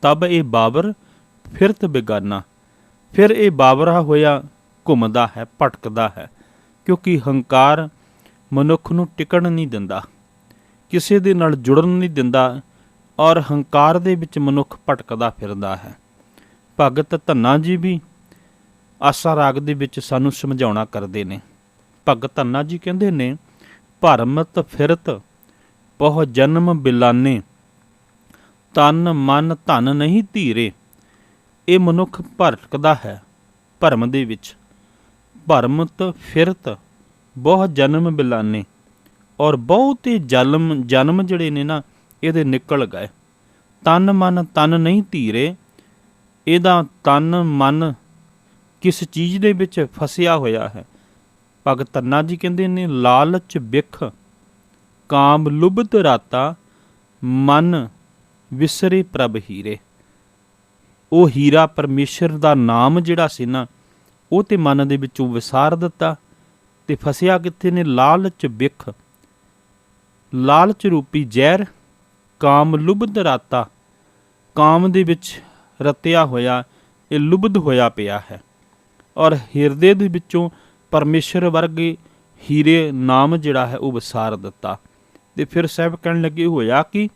ਤਬ ਇਹ ਬਾਬਰ ਫਿਰਤ ਬੇਗਾਨਾ, ਫਿਰ ਇਹ ਬਾਬਰਾ ਹੋਇਆ ਘੁੰਮਦਾ ਹੈ, ਭਟਕਦਾ ਹੈ, ਕਿਉਂਕਿ ਹੰਕਾਰ ਮਨੁੱਖ ਨੂੰ ਟਿਕਣ ਨਹੀਂ ਦਿੰਦਾ, ਕਿਸੇ ਦੇ ਨਾਲ ਜੁੜਨ ਨਹੀਂ ਦਿੰਦਾ, ਔਰ ਹੰਕਾਰ ਦੇ ਵਿੱਚ ਮਨੁੱਖ ਭਟਕਦਾ ਫਿਰਦਾ ਹੈ। ਭਗਤ ਧੰਨਾ ਜੀ ਵੀ ਆਸਾ ਰਾਗ ਦੇ ਵਿੱਚ ਸਾਨੂੰ ਸਮਝਾਉਣਾ ਕਰਦੇ ਨੇ। ਭਗਤ ਧੰਨਾ ਜੀ ਕਹਿੰਦੇ ਨੇ, ਭਰਮਤ ਫਿਰਤ ਬਹੁ ਜਨਮ ਬਿਲਾਨੇ, ਤਨ ਮਨ ਧਨ ਨਹੀਂ ਧੀਰੇ। ਇਹ ਮਨੁੱਖ ਭਟਕਦਾ ਹੈ ਭਰਮ ਦੇ ਵਿੱਚ, ਭਰਮਤ ਫਿਰਤ ਬਹੁ ਜਨਮ ਬਿਲਾਨੇ, ਔਰ ਬਹੁਤੇ ਜਨਮ ਜਿਹੜੇ ਨੇ ਨਾ ਇਹਦੇ ਨਿਕਲ ਗਏ। ਤਨ ਮਨ ਤਨ ਨਹੀਂ ਧੀਰੇ, ਇਹਦਾ ਤਨ ਮਨ ਕਿਸ ਚੀਜ਼ ਦੇ ਵਿੱਚ ਫਸਿਆ ਹੋਇਆ ਹੈ। ਭਗਤ ਧੰਨਾ ਜੀ ਕਹਿੰਦੇ ਨੇ, ਲਾਲਚ ਬਿਖ ਕਾਮ ਲੁਭਤ ਰਾਤਾ, ਮਨ ਵਿਸਰੇ ਪ੍ਰਭ ਹੀਰੇ। ਉਹ ਹੀਰਾ ਪਰਮੇਸ਼ਰ ਦਾ ਨਾਮ ਜਿਹੜਾ ਸੀ ਨਾ, ਉਹ ਤੇ ਮਨ ਦੇ ਵਿੱਚੋਂ ਵਿਸਾਰ ਦਿੱਤਾ। ਤੇ ਫਸਿਆ ਕਿੱਥੇ ਨੇ? ਲਾਲਚ ਬਿਖ, ਲਾਲਚ ਰੂਪੀ ਜ਼ਹਿਰ, ਕਾਮ ਲੁਭਤ ਰਾਤਾ, ਕਾਮ ਦੇ ਵਿੱਚ ਰਤਿਆ ਹੋਇਆ ਇਹ ਲੁਬਧ ਹੋਇਆ ਪਿਆ ਹੈ। ਔਰ ਹਿਰਦੇ ਦੇ ਵਿੱਚੋਂ ਪਰਮੇਸ਼ਰ ਵਰਗੇ ਹੀਰੇ ਨਾਮ ਜਿਹੜਾ ਹੈ ਉਹ ਵਿਸਾਰ ਦਿੱਤਾ। ਤੇ ਫਿਰ ਸਾਹਿਬ ਕਹਿਣ ਲੱਗੇ, ਹੋਇਆ ਕਿ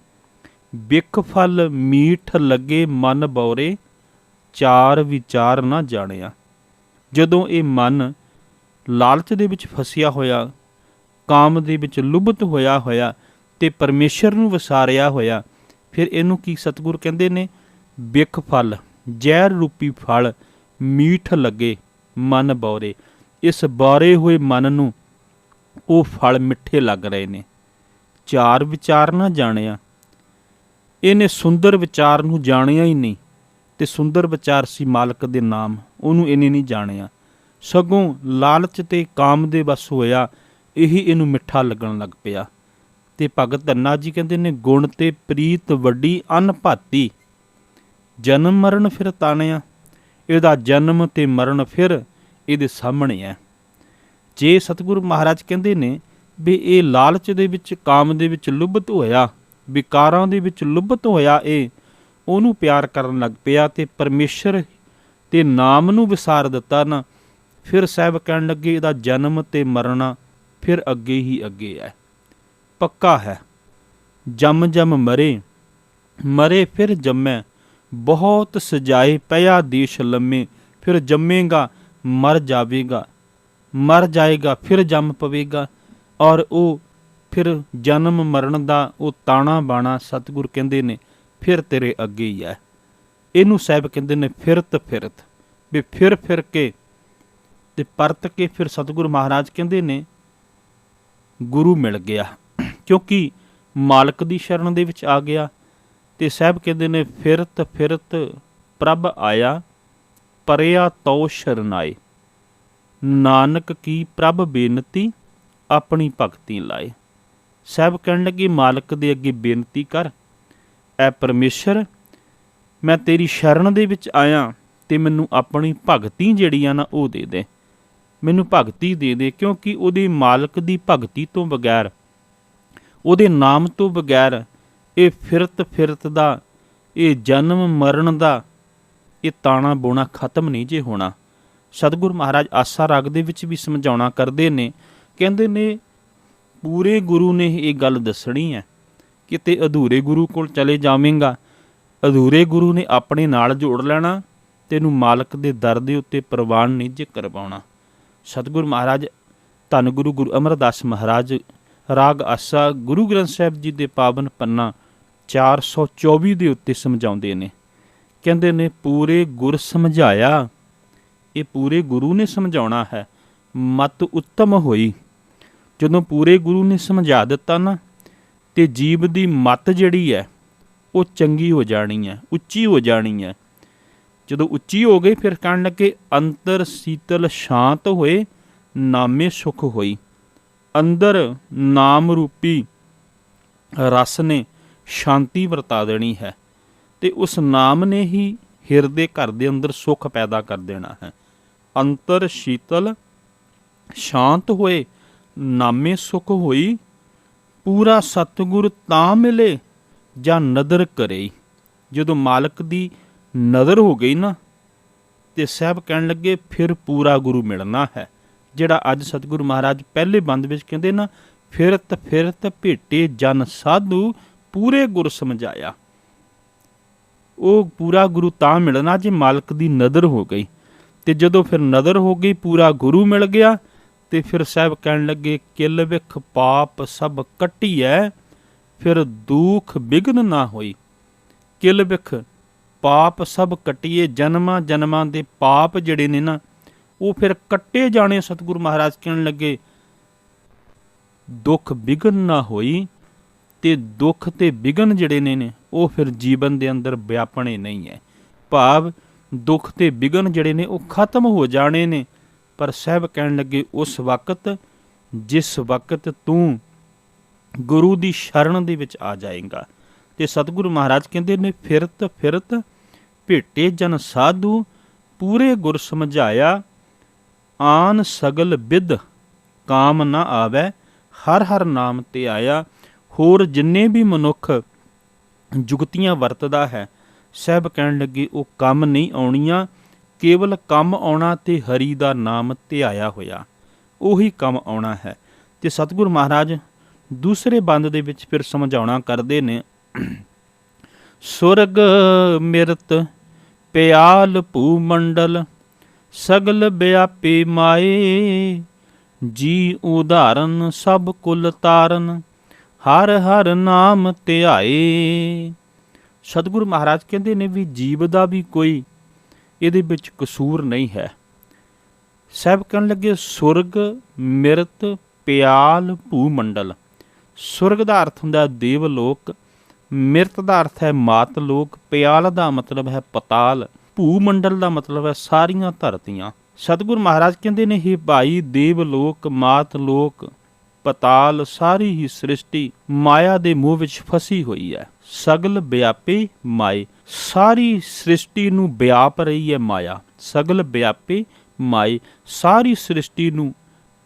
ਬਿਖ ਫਲ ਮੀਠ ਲੱਗੇ ਮਨ ਬੌਰੇ, ਚਾਰ ਵਿਚਾਰ ਨਾ ਜਾਣਿਆ। ਜਦੋਂ ਇਹ ਮਨ ਲਾਲਚ ਦੇ ਵਿੱਚ ਫਸਿਆ ਹੋਇਆ, ਕਾਮ ਦੇ ਵਿੱਚ ਲੁਭਤ ਹੋਇਆ ਤੇ ਪਰਮੇਸ਼ਰ ਨੂੰ ਵਿਸਾਰਿਆ ਹੋਇਆ, ਫਿਰ ਇਹਨੂੰ ਕੀ ਸਤਿਗੁਰ ਕਹਿੰਦੇ ਨੇ? ਬਿਖ ਫਲ, ਜ਼ਹਿਰ ਰੂਪੀ ਫਲ ਮੀਠ ਲੱਗੇ ਮਨ ਬੌਰੇ। ਇਸ ਬੌਰੇ ਹੋਏ ਮਨ ਨੂੰ ਉਹ ਫਲ ਮਿੱਠੇ ਲੱਗ ਰਹੇ ਨੇ। ਚਾਰ ਵਿਚਾਰ ਨਾ ਜਾਣਿਆ, ਇਹਨੇ ਸੁੰਦਰ ਵਿਚਾਰ ਨੂੰ ਜਾਣਿਆ ਹੀ ਨਹੀਂ। ਤੇ ਸੁੰਦਰ ਵਿਚਾਰ ਸੀ ਮਾਲਕ ਦੇ ਨਾਮ, ਉਹਨੂੰ ਇਹਨੇ ਨਹੀਂ ਜਾਣਿਆ। ਸਗੋਂ ਲਾਲਚ ਤੇ ਕਾਮ ਦੇ ਵਸ ਹੋਇਆ, ਇਹੀ ਇਹਨੂੰ ਮਿੱਠਾ ਲੱਗਣ ਲੱਗ ਪਿਆ। ਤੇ ਭਗਤ ਧੰਨਾ ਜੀ ਕਹਿੰਦੇ ਨੇ, ਗੁਣ ਤੇ ਪ੍ਰੀਤ ਵੱਡੀ ਅਨਭਾਤੀ, ਜਨਮ ਮਰਨ ਫਿਰ ਤਾਣਿਆ। ਇਹਦਾ ਜਨਮ ਤੇ ਮਰਨ ਫਿਰ ਇਹਦੇ ਸਾਹਮਣੇ ਹੈ। ਜੇ ਸਤਿਗੁਰੂ ਮਹਾਰਾਜ ਕਹਿੰਦੇ ਨੇ ਵੀ ਇਹ ਲਾਲਚ ਦੇ ਵਿੱਚ, ਕਾਮ ਦੇ ਵਿੱਚ ਲੁਭਤ ਹੋਇਆ, ਵਿਕਾਰਾਂ ਦੇ ਵਿੱਚ ਲੁਭਤ ਹੋਇਆ, ਇਹ ਉਹਨੂੰ ਪਿਆਰ ਕਰਨ ਲੱਗ ਪਿਆ ਤੇ ਪਰਮੇਸ਼ਰ ਤੇ ਨਾਮ ਨੂੰ ਵਿਸਾਰ ਦਿੱਤਾ ਨਾ, ਫਿਰ ਸਾਹਿਬ ਕਹਿਣ ਲੱਗੇ ਇਹਦਾ ਜਨਮ ਤੇ ਮਰਨਾ ਫਿਰ ਅੱਗੇ ਹੀ ਅੱਗੇ ਹੈ, ਪੱਕਾ ਹੈ। ਜਮ ਜਮ ਮਰੇ, ਮਰੇ ਫਿਰ ਜੰਮੈ, ਬਹੁਤ ਸਜਾਏ ਪਿਆ ਦੇਸ਼ ਲੰਮੇ। ਫਿਰ ਜੰਮੇਗਾ, ਮਰ ਜਾਵੇਗਾ, ਮਰ ਜਾਏਗਾ, ਫਿਰ ਜੰਮ ਪਵੇਗਾ। ਔਰ ਉਹ ਫਿਰ ਜਨਮ ਮਰਨ ਦਾ ਉਹ ਤਾਣਾ ਬਾਣਾ ਸਤਿਗੁਰ ਕਹਿੰਦੇ ਨੇ ਫਿਰ ਤੇਰੇ ਅੱਗੇ ਹੀ ਹੈ। ਇਹਨੂੰ ਸਾਹਿਬ ਕਹਿੰਦੇ ਨੇ ਫਿਰਤ ਫਿਰਤ, ਵੀ ਫਿਰ ਕੇ ਤੇ ਪਰਤ ਕੇ ਫਿਰ ਸਤਿਗੁਰੂ ਮਹਾਰਾਜ ਕਹਿੰਦੇ ਨੇ ਗੁਰੂ ਮਿਲ ਗਿਆ, ਕਿਉਂਕਿ ਮਾਲਕ ਦੀ ਸ਼ਰਨ ਦੇ ਵਿੱਚ ਆ ਗਿਆ। ਤੇ ਸਾਹਿਬ ਕਹਿੰਦੇ ਨੇ ਫਿਰਤ ਫਿਰਤ ਪ੍ਰਭ ਆਇਆ, ਪਰਿਆ ਤਉ ਸ਼ਰਨਾਏ, ਨਾਨਕ ਕੀ ਪ੍ਰਭ ਬੇਨਤੀ ਆਪਣੀ ਭਗਤੀ ਲਾਏ। ਸਾਹਿਬ ਕਹਿਣ ਲੱਗੇ ਮਾਲਕ ਦੇ ਅੱਗੇ ਬੇਨਤੀ ਕਰ, ਐ ਪਰਮੇਸ਼ਰ ਮੈਂ ਤੇਰੀ ਸ਼ਰਨ ਦੇ ਵਿੱਚ ਆਇਆ ਤੇ ਮੈਨੂੰ ਆਪਣੀ ਭਗਤੀ ਜਿਹੜੀ ਆ ਨਾ ਉਹ ਦੇ ਦੇ, ਮੈਨੂੰ ਭਗਤੀ ਦੇ ਦੇ। ਕਿਉਂਕਿ ਉਹਦੇ ਮਾਲਕ ਦੀ ਭਗਤੀ ਤੋਂ ਬਗੈਰ, ਉਹਦੇ ਨਾਮ ਤੋਂ ਬਗੈਰ ਇਹ ਫਿਰਤ ਫਿਰਤ ਦਾ, ਇਹ ਜਨਮ ਮਰਨ ਦਾ ਇਹ ਤਾਣਾ ਬੋਣਾ ਖਤਮ ਨਹੀਂ ਜੇ ਹੋਣਾ। ਸਤਿਗੁਰੂ ਮਹਾਰਾਜ ਆਸਾ ਰਾਗ ਦੇ ਵਿੱਚ ਵੀ ਸਮਝਾਉਣਾ ਕਰਦੇ ਨੇ, ਕਹਿੰਦੇ ਨੇ ਪੂਰੇ ਗੁਰੂ ਨੇ ਇਹ ਗੱਲ ਦੱਸਣੀ ਹੈ। ਕਿਤੇ ਅਧੂਰੇ ਗੁਰੂ ਕੋਲ ਚਲੇ ਜਾਵੇਂਗਾ, ਅਧੂਰੇ ਗੁਰੂ ਨੇ ਆਪਣੇ ਨਾਲ ਜੋੜ ਲੈਣਾ, ਤੈਨੂੰ ਮਾਲਕ ਦੇ ਦਰ ਦੇ ਉੱਤੇ ਪ੍ਰਵਾਨ ਨਹੀਂ ਜੇ ਕਰਵਾਉਣਾ। ਸਤਿਗੁਰੂ ਮਹਾਰਾਜ ਧੰਨ ਗੁਰੂ ਅਮਰਦਾਸ ਮਹਾਰਾਜ ਰਾਗ ਆਸਾ ਗੁਰੂ ਗ੍ਰੰਥ ਸਾਹਿਬ ਜੀ ਦੇ ਪਾਵਨ ਪੰਨਾ 424 ਦੇ ਉੱਤੇ ਸਮਝਾਉਂਦੇ ਨੇ, ਕਹਿੰਦੇ ਨੇ ਪੂਰੇ ਗੁਰ ਸਮਝਾਇਆ। ਇਹ ਪੂਰੇ ਗੁਰੂ ਨੇ ਸਮਝਾਉਣਾ ਹੈ। ਮਤ ਉੱਤਮ ਹੋਈ, ਜਦੋਂ ਪੂਰੇ ਗੁਰੂ ਨੇ ਸਮਝਾ ਦਿੱਤਾ ਨਾ ਤੇ ਜੀਵ ਦੀ ਮਤ ਜਿਹੜੀ ਹੈ ਉਹ ਚੰਗੀ ਹੋ ਜਾਣੀ ਹੈ, ਉੱਚੀ ਹੋ ਜਾਣੀ ਹੈ। ਜਦੋਂ ਉੱਚੀ ਹੋ ਗਈ ਫਿਰ ਕਹਿਣ ਲੱਗੇ ਅੰਤਰ ਸੀਤਲ ਸ਼ਾਂਤ ਹੋਏ, ਨਾਮੇ ਸੁਖ ਹੋਈ। ਅੰਦਰ ਨਾਮ ਰੂਪੀ ਰਸ ਨੇ ਸ਼ਾਂਤੀ ਵਰਤਾ ਦੇਣੀ ਹੈ ਤੇ ਉਸ ਨਾਮ ਨੇ ਹੀ ਹਿਰਦੇ ਘਰ ਦੇ ਅੰਦਰ ਸੁੱਖ ਪੈਦਾ ਕਰ ਦੇਣਾ ਹੈ। ਅੰਤਰ ਸ਼ੀਤਲ ਸ਼ਾਂਤ ਹੋਏ, ਨਾਮੇ ਸੁਖ ਹੋਈ, ਪੂਰਾ ਸਤਿਗੁਰ ਤਾਂ ਮਿਲੇ ਜਾਂ ਨਦਰ ਕਰੇ। ਜਦੋਂ ਮਾਲਕ ਦੀ ਨਦਰ ਹੋ ਗਈ ਨਾ ਤੇ ਸਾਹਿਬ ਕਹਿਣ ਲੱਗੇ ਫਿਰ ਪੂਰਾ ਗੁਰੂ ਮਿਲਣਾ ਹੈ, ਜਿਹੜਾ ਅੱਜ ਸਤਿਗੁਰੂ ਮਹਾਰਾਜ ਪਹਿਲੇ ਬੰਦ ਵਿੱਚ ਕਹਿੰਦੇ ਨਾ, ਫਿਰਤ ਫਿਰਤ ਭੇਟੇ ਜਨ ਸਾਧੂ, ਪੂਰੇ ਗੁਰ ਸਮਝਾਇਆ। ਉਹ ਪੂਰਾ ਗੁਰੂ ਤਾਂ ਮਿਲਣਾ ਜੇ ਮਾਲਕ ਦੀ ਨਦਰ ਹੋ ਗਈ। ਤੇ ਜਦੋਂ ਫਿਰ ਨਦਰ ਹੋ ਗਈ, ਪੂਰਾ ਗੁਰੂ ਮਿਲ ਗਿਆ, ਤੇ ਫਿਰ ਸਾਹਿਬ ਕਹਿਣ ਲੱਗੇ ਕਿਲ ਵਿਖ ਪਾਪ ਸਭ ਕੱਟੀਐ, ਫਿਰ ਦੁਖ ਬਿਗਨ ਨਾ ਹੋਈ। ਕਿਲ ਬਿਖ ਪਾਪ ਸਭ ਕੱਟੀਏ। ਜਨਮਾਂ ਜਨਮਾਂ ਦੇ ਪਾਪ ਜਿਹੜੇ ਨੇ ਨਾ ਉਹ ਫਿਰ ਕੱਟੇ ਜਾਣੇ। ਸਤਿਗੁਰੂ ਮਹਾਰਾਜ ਕਹਿਣ ਲੱਗੇ ਦੁੱਖ ਵਿਘਨ ਨਾ ਹੋਈ, ਤੇ ਦੁੱਖ ਤੇ ਵਿਘਨ ਜਿਹੜੇ ਨੇ ਉਹ ਫਿਰ ਜੀਵਨ ਦੇ ਅੰਦਰ ਵਿਆਪਣੇ ਨਹੀਂ ਹੈ। ਭਾਵ ਦੁੱਖ ਤੇ ਵਿਘਨ ਜਿਹੜੇ ਨੇ ਉਹ ਖਤਮ ਹੋ ਜਾਣੇ ਨੇ। ਪਰ ਸਾਹਿਬ ਕਹਿਣ ਲੱਗੇ ਉਸ ਵਕਤ ਜਿਸ ਵਕਤ ਤੂੰ ਗੁਰੂ ਦੀ ਸ਼ਰਨ ਦੇ ਵਿੱਚ ਆ ਜਾਏਗਾ। ਤੇ ਸਤਿਗੁਰੂ ਮਹਾਰਾਜ ਕਹਿੰਦੇ ਨੇ ਫਿਰਤ ਫਿਰਤ ਭੇਟੇ ਜਨ ਸਾਧੂ, ਪੂਰੇ ਗੁਰ ਸਮਝਾਇਆ ਆਨ ਸਗਲ ਬਿਦ ਕਾਮ ਨਾ ਆਵੈ, ਹਰ ਹਰ ਨਾਮ ਤੇ ਆਇਆ। ਹੋਰ ਜਿੰਨੇ ਵੀ ਮਨੁੱਖ ਜੁਗਤੀਆਂ ਵਰਤਦਾ ਹੈ, ਸਾਹਿਬ ਕਹਿਣ ਲੱਗੇ ਉਹ ਕੰਮ ਨਹੀਂ ਆਉਣੀਆਂ, ਕੇਵਲ ਕੰਮ ਆਉਣਾ ਤੇ ਹਰੀ ਦਾ ਨਾਮ ਧਿਆਇਆ ਹੋਇਆ, ਉਹੀ ਕੰਮ ਆਉਣਾ ਹੈ। ਤੇ ਸਤਿਗੁਰੂ ਮਹਾਰਾਜ ਦੂਸਰੇ ਬੰਦ ਦੇ ਵਿੱਚ ਫਿਰ ਸਮਝਾਉਣਾ ਕਰਦੇ ਨੇ ਸੁਰਗ ਮਿਰਤ ਪਿਆਲ ਭੂ ਮੰਡਲ, ਸਗਲ ਵਿਆਪੀ ਮਾਏ, ਜੀ ਉਦਾਹਰਨ ਸਭ ਕੁਲ ਤਾਰਨ, ਹਰ ਹਰ ਨਾਮ ਧਿਆਏ। ਸਤਿਗੁਰੂ ਮਹਾਰਾਜ ਕਹਿੰਦੇ ਨੇ ਵੀ ਜੀਵ ਦਾ ਵੀ ਕੋਈ ਇਹਦੇ ਵਿੱਚ ਕਸੂਰ ਨਹੀਂ ਹੈ। ਸਾਹਿਬ ਕਹਿਣ ਲੱਗੇ ਸੁਰਗ ਮਿਰਤ ਪਿਆਲ ਭੂ ਮੰਡਲ। ਸੁਰਗ ਦਾ ਅਰਥ ਹੁੰਦਾ ਦੇਵ ਲੋਕ, ਮਿਰਤ ਦਾ ਅਰਥ ਹੈ ਮਾਤ ਲੋਕ, ਪਿਆਲ ਦਾ ਮਤਲਬ ਹੈ ਪਤਾਲ, ਭੂ ਮੰਡਲ ਦਾ ਮਤਲਬ ਹੈ ਸਾਰੀਆਂ ਧਰਤੀਆਂ। ਸਤਿਗੁਰੂ ਮਹਾਰਾਜ ਕਹਿੰਦੇ ਨੇ ਹੀ ਭਾਈ ਦੇਵ ਲੋਕ, ਮਾਤ ਲੋਕ, ਪਤਾਲ, ਸਾਰੀ ਹੀ ਸ੍ਰਿਸ਼ਟੀ ਮਾਇਆ ਦੇ ਮੋਹ ਵਿੱਚ ਫਸੀ ਹੋਈ ਹੈ। ਸਗਲ ਵਿਆਪੀ ਮਾਏ, ਸਾਰੀ ਸ੍ਰਿਸ਼ਟੀ ਨੂੰ ਵਿਆਪ ਰਹੀ ਹੈ ਮਾਇਆ। ਸਗਲ ਵਿਆਪੀ ਮਾਏ, ਸਾਰੀ ਸ੍ਰਿਸ਼ਟੀ ਨੂੰ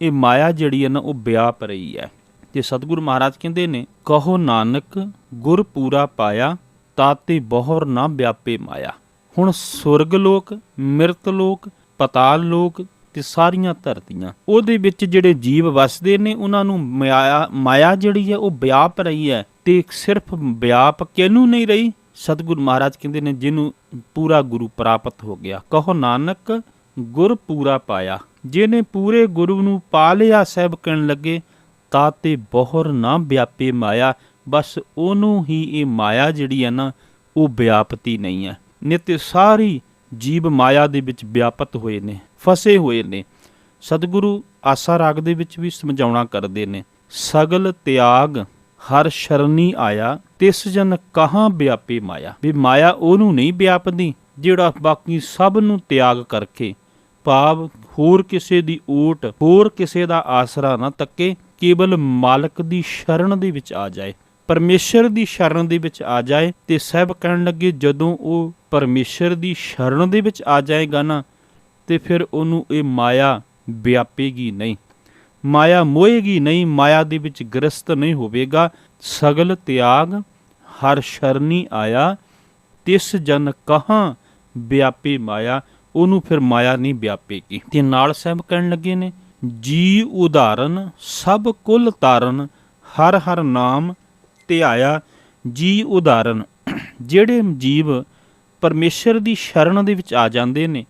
ਇਹ ਮਾਇਆ ਜਿਹੜੀ ਹੈ ਨਾ ਉਹ ਵਿਆਪ ਰਹੀ ਹੈ। ਤੇ ਸਤਿਗੁਰੂ ਮਹਾਰਾਜ ਕਹਿੰਦੇ ਨੇ ਕਹੋ ਨਾਨਕ ਗੁਰ ਪੂਰਾ ਪਾਇਆ, ਤਾਤੇ ਬਹੁਰ ਨਾ ਵਿਆਪੇ ਮਾਇਆ। ਹੁਣ ਸੁਰਗ ਲੋਕ, ਮਿਰਤ ਲੋਕ, ਪਤਾਲ ਲੋਕ ਤੇ ਸਾਰੀਆਂ ਧਰਤੀਆਂ, ਉਹਦੇ ਵਿੱਚ ਜਿਹੜੇ ਜੀਵ ਵਸਦੇ ਨੇ ਉਹਨਾਂ ਨੂੰ ਮਾਇਆ ਜਿਹੜੀ ਹੈ ਉਹ ਵਿਆਪ ਰਹੀ ਹੈ। ਤੇ ਸਿਰਫ ਵਿਆਪ ਕਿਹਨੂੰ ਨਹੀਂ ਰਹੀ? ਸਤਿਗੁਰੂ ਮਹਾਰਾਜ ਕਹਿੰਦੇ ਨੇ ਜਿਹਨੂੰ ਪੂਰਾ ਗੁਰੂ ਪ੍ਰਾਪਤ ਹੋ ਗਿਆ। ਕਹੋ ਨਾਨਕ ਗੁਰ ਪੂਰਾ ਪਾਇਆ, ਜਿਹਨੇ ਪੂਰੇ ਗੁਰੂ ਨੂੰ ਪਾ ਲਿਆ, ਸਾਹਿਬ ਕਹਿਣ ਲੱਗੇ ਤਾਤੇ ਬਹੁਰ ਨਾ ਵਿਆਪੇ ਮਾਇਆ, ਬਸ ਉਹਨੂੰ ਹੀ ਇਹ ਮਾਇਆ ਜਿਹੜੀ ਹੈ ਨਾ ਉਹ ਵਿਆਪਤੀ ਨਹੀਂ ਹੈ। ਨਿਤ ਸਾਰੀ ਜੀਵ ਮਾਇਆ ਦੇ ਵਿੱਚ ਵਿਆਪਤ ਹੋਏ ਨੇ, ਫਸੇ ਹੋਏ ਨੇ। ਸਤਿਗੁਰੂ ਆਸਾ ਰਾਗ ਦੇ ਵਿੱਚ ਵੀ ਸਮਝਾਉਣਾ ਕਰਦੇ ਨੇ ਸਗਲ ਤਿਆਗ ਹਰ ਸ਼ਰਨੀ ਆਇਆ, ਤਿਸ ਜਨ ਕਹਾਂ ਵਿਆਪੇ ਮਾਇਆ। ਵੀ ਮਾਇਆ ਉਹਨੂੰ ਨਹੀਂ ਵਿਆਪਦੀ ਜਿਹੜਾ ਬਾਕੀ ਸਭ ਨੂੰ ਤਿਆਗ ਕਰਕੇ, ਭਾਵ ਹੋਰ ਕਿਸੇ ਦੀ ਓਟ, ਹੋਰ ਕਿਸੇ ਦਾ ਆਸਰਾ ਨਾ ਤੱਕੇ, ਕੇਵਲ ਮਾਲਕ ਦੀ ਸ਼ਰਨ ਦੇ ਵਿੱਚ ਆ ਜਾਏ, ਪਰਮੇਸ਼ਰ ਦੀ ਸ਼ਰਨ ਦੇ ਵਿੱਚ ਆ ਜਾਏ। ਤੇ ਸਾਹਿਬ ਕਹਿਣ ਲੱਗੇ ਜਦੋਂ ਉਹ ਪਰਮੇਸ਼ਰ ਦੀ ਸ਼ਰਨ ਦੇ ਵਿੱਚ ਆ ਜਾਏਗਾ ਨਾ ਤੇ ਫਿਰ ਉਹਨੂੰ ਇਹ ਮਾਇਆ ਵਿਆਪੇਗੀ ਨਹੀਂ, ਮਾਇਆ ਮੋਹੇਗੀ ਨਹੀਂ, ਮਾਇਆ ਦੇ ਵਿੱਚ ਗ੍ਰਸਤ ਨਹੀਂ ਹੋਵੇਗਾ। ਸਗਲ ਤਿਆਗ ਹਰ ਸ਼ਰਨੀ ਆਇਆ, ਤਿਸ ਜਨ ਕਹਾਂ ਵਿਆਪੇ ਮਾਇਆ, ਉਹਨੂੰ ਫਿਰ ਮਾਇਆ ਨਹੀਂ ਵਿਆਪੇਗੀ। ਤੇ ਨਾਲ ਸਾਹਿਬ ਕਹਿਣ ਲੱਗੇ ਨੇ ਜੀ ਉਦਾਹਰਨ ਸਭ ਕੁਲ ਤਾਰਨ, ਹਰ ਹਰ ਨਾਮ ਧਿਆਇਆ। ਜੀ ਉਦਾਹਰਨ, ਜਿਹੜੇ ਜੀਵ ਪਰਮੇਸ਼ਰ ਦੀ ਸ਼ਰਨ ਦੇ ਵਿੱਚ ਆ ਜਾਂਦੇ ਨੇ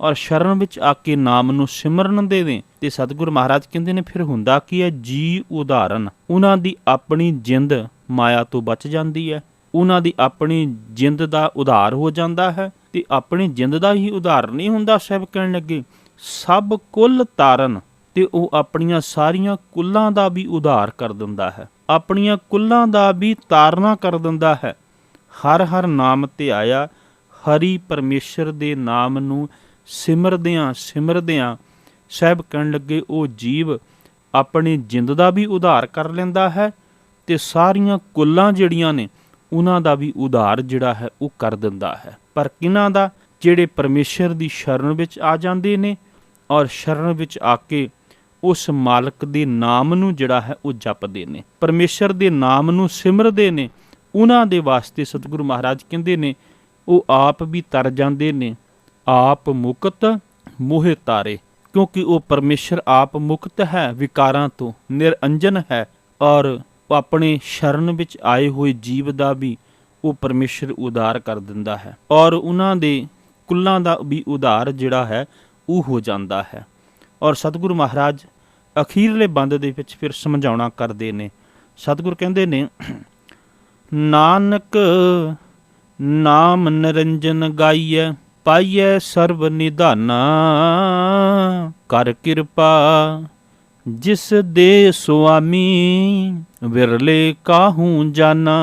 ਔਰ ਸ਼ਰਨ ਵਿੱਚ ਆ ਕੇ ਨਾਮ ਨੂੰ ਸਿਮਰਨ ਦੇ ਨੇ, ਤੇ ਸਤਿਗੁਰੂ ਮਹਾਰਾਜ ਕਹਿੰਦੇ ਨੇ ਫਿਰ ਹੁੰਦਾ ਕੀ ਹੈ? ਜੀ ਉਦਾਹਰਨ, ਉਹਨਾਂ ਦੀ ਆਪਣੀ ਜਿੰਦ ਮਾਇਆ ਤੋਂ ਬਚ ਜਾਂਦੀ ਹੈ, ਉਹਨਾਂ ਦੀ ਆਪਣੀ ਜਿੰਦ ਦਾ ਉਧਾਰ ਹੋ ਜਾਂਦਾ ਹੈ। ਤੇ ਆਪਣੀ ਜਿੰਦ ਦਾ ਹੀ ਉਧਾਰ ਨਹੀਂ ਹੁੰਦਾ, ਸਾਹਿਬ ਕਹਿਣ ਲੱਗੇ ਸਭ ਕੁੱਲ ਤਾਰਨ, ਤੇ ਉਹ ਆਪਣੀਆਂ ਸਾਰੀਆਂ ਕੁੱਲਾਂ ਦਾ ਵੀ ਉਧਾਰ ਕਰ ਦਿੰਦਾ ਹੈ, ਆਪਣੀਆਂ ਕੁੱਲਾਂ ਦਾ ਵੀ ਤਾਰਨਾ ਕਰ ਦਿੰਦਾ ਹੈ। ਹਰ ਹਰ ਨਾਮ ਧਿਆਇਆ, ਹਰੀ ਪਰਮੇਸ਼ਰ ਦੇ ਨਾਮ ਨੂੰ ਸਿਮਰਦਿਆਂ ਸਿਮਰਦਿਆਂ ਸਾਹਿਬ ਕਹਿਣ ਲੱਗੇ ਉਹ ਜੀਵ ਆਪਣੀ ਜਿੰਦ ਦਾ ਵੀ ਉਧਾਰ ਕਰ ਲੈਂਦਾ ਹੈ ਤੇ ਸਾਰੀਆਂ ਕੁੱਲਾਂ ਜਿਹੜੀਆਂ ਨੇ ਉਹਨਾਂ ਦਾ ਵੀ ਉਧਾਰ ਜਿਹੜਾ ਹੈ ਉਹ ਕਰ ਦਿੰਦਾ ਹੈ। ਪਰ ਕਿਹਨਾਂ ਦਾ? ਜਿਹੜੇ ਪਰਮੇਸ਼ਰ ਦੀ ਸ਼ਰਨ ਵਿੱਚ ਆ ਜਾਂਦੇ ਨੇ ਔਰ ਸ਼ਰਨ ਵਿੱਚ ਆ ਕੇ ਉਸ ਮਾਲਕ ਦੇ ਨਾਮ ਨੂੰ ਜਿਹੜਾ ਹੈ ਉਹ ਜਪਦੇ ਨੇ, ਪਰਮੇਸ਼ਰ ਦੇ ਨਾਮ ਨੂੰ ਸਿਮਰਦੇ ਨੇ। ਉਹਨਾਂ ਦੇ ਵਾਸਤੇ ਸਤਿਗੁਰੂ ਮਹਾਰਾਜ ਕਹਿੰਦੇ ਨੇ ਉਹ ਆਪ ਵੀ ਤਰ ਜਾਂਦੇ ਨੇ, ਆਪ ਮੁਕਤ ਮੋਹਿ ਤਾਰੇ, ਕਿਉਂਕਿ ਉਹ ਪਰਮੇਸ਼ਰ ਆਪ ਮੁਕਤ ਹੈ, ਵਿਕਾਰਾਂ ਤੋਂ ਨਿਰੰਜਨ ਹੈ ਔਰ ਆਪਣੇ ਸ਼ਰਨ ਵਿੱਚ ਆਏ ਹੋਏ ਜੀਵ ਦਾ ਵੀ ਉਹ ਪਰਮੇਸ਼ਰ ਉਧਾਰ ਕਰ ਦਿੰਦਾ ਹੈ ਔਰ ਉਹਨਾਂ ਦੇ ਕੁੱਲਾਂ ਦਾ ਵੀ ਉਧਾਰ ਜਿਹੜਾ ਹੈ ਉਹ ਹੋ ਜਾਂਦਾ ਹੈ। ਔਰ ਸਤਿਗੁਰੂ ਮਹਾਰਾਜ ਅਖੀਰਲੇ ਬੰਦ ਦੇ ਵਿੱਚ ਫਿਰ ਸਮਝਾਉਣਾ ਕਰਦੇ ਨੇ। ਸਤਿਗੁਰ ਕਹਿੰਦੇ ਨੇ ਨਾਨਕ ਨਾਮ ਨਿਰੰਜਨ ਗਾਈਐ, ਪਾਈਐ ਸਰਬ ਨਿਧਾਨਾ। ਕਰ ਕਿਰਪਾ ਜਿਸ ਦੇ ਸੁਆਮੀ, ਵਿਰਲੇ ਕਾਹੂ ਜਾਨਾ।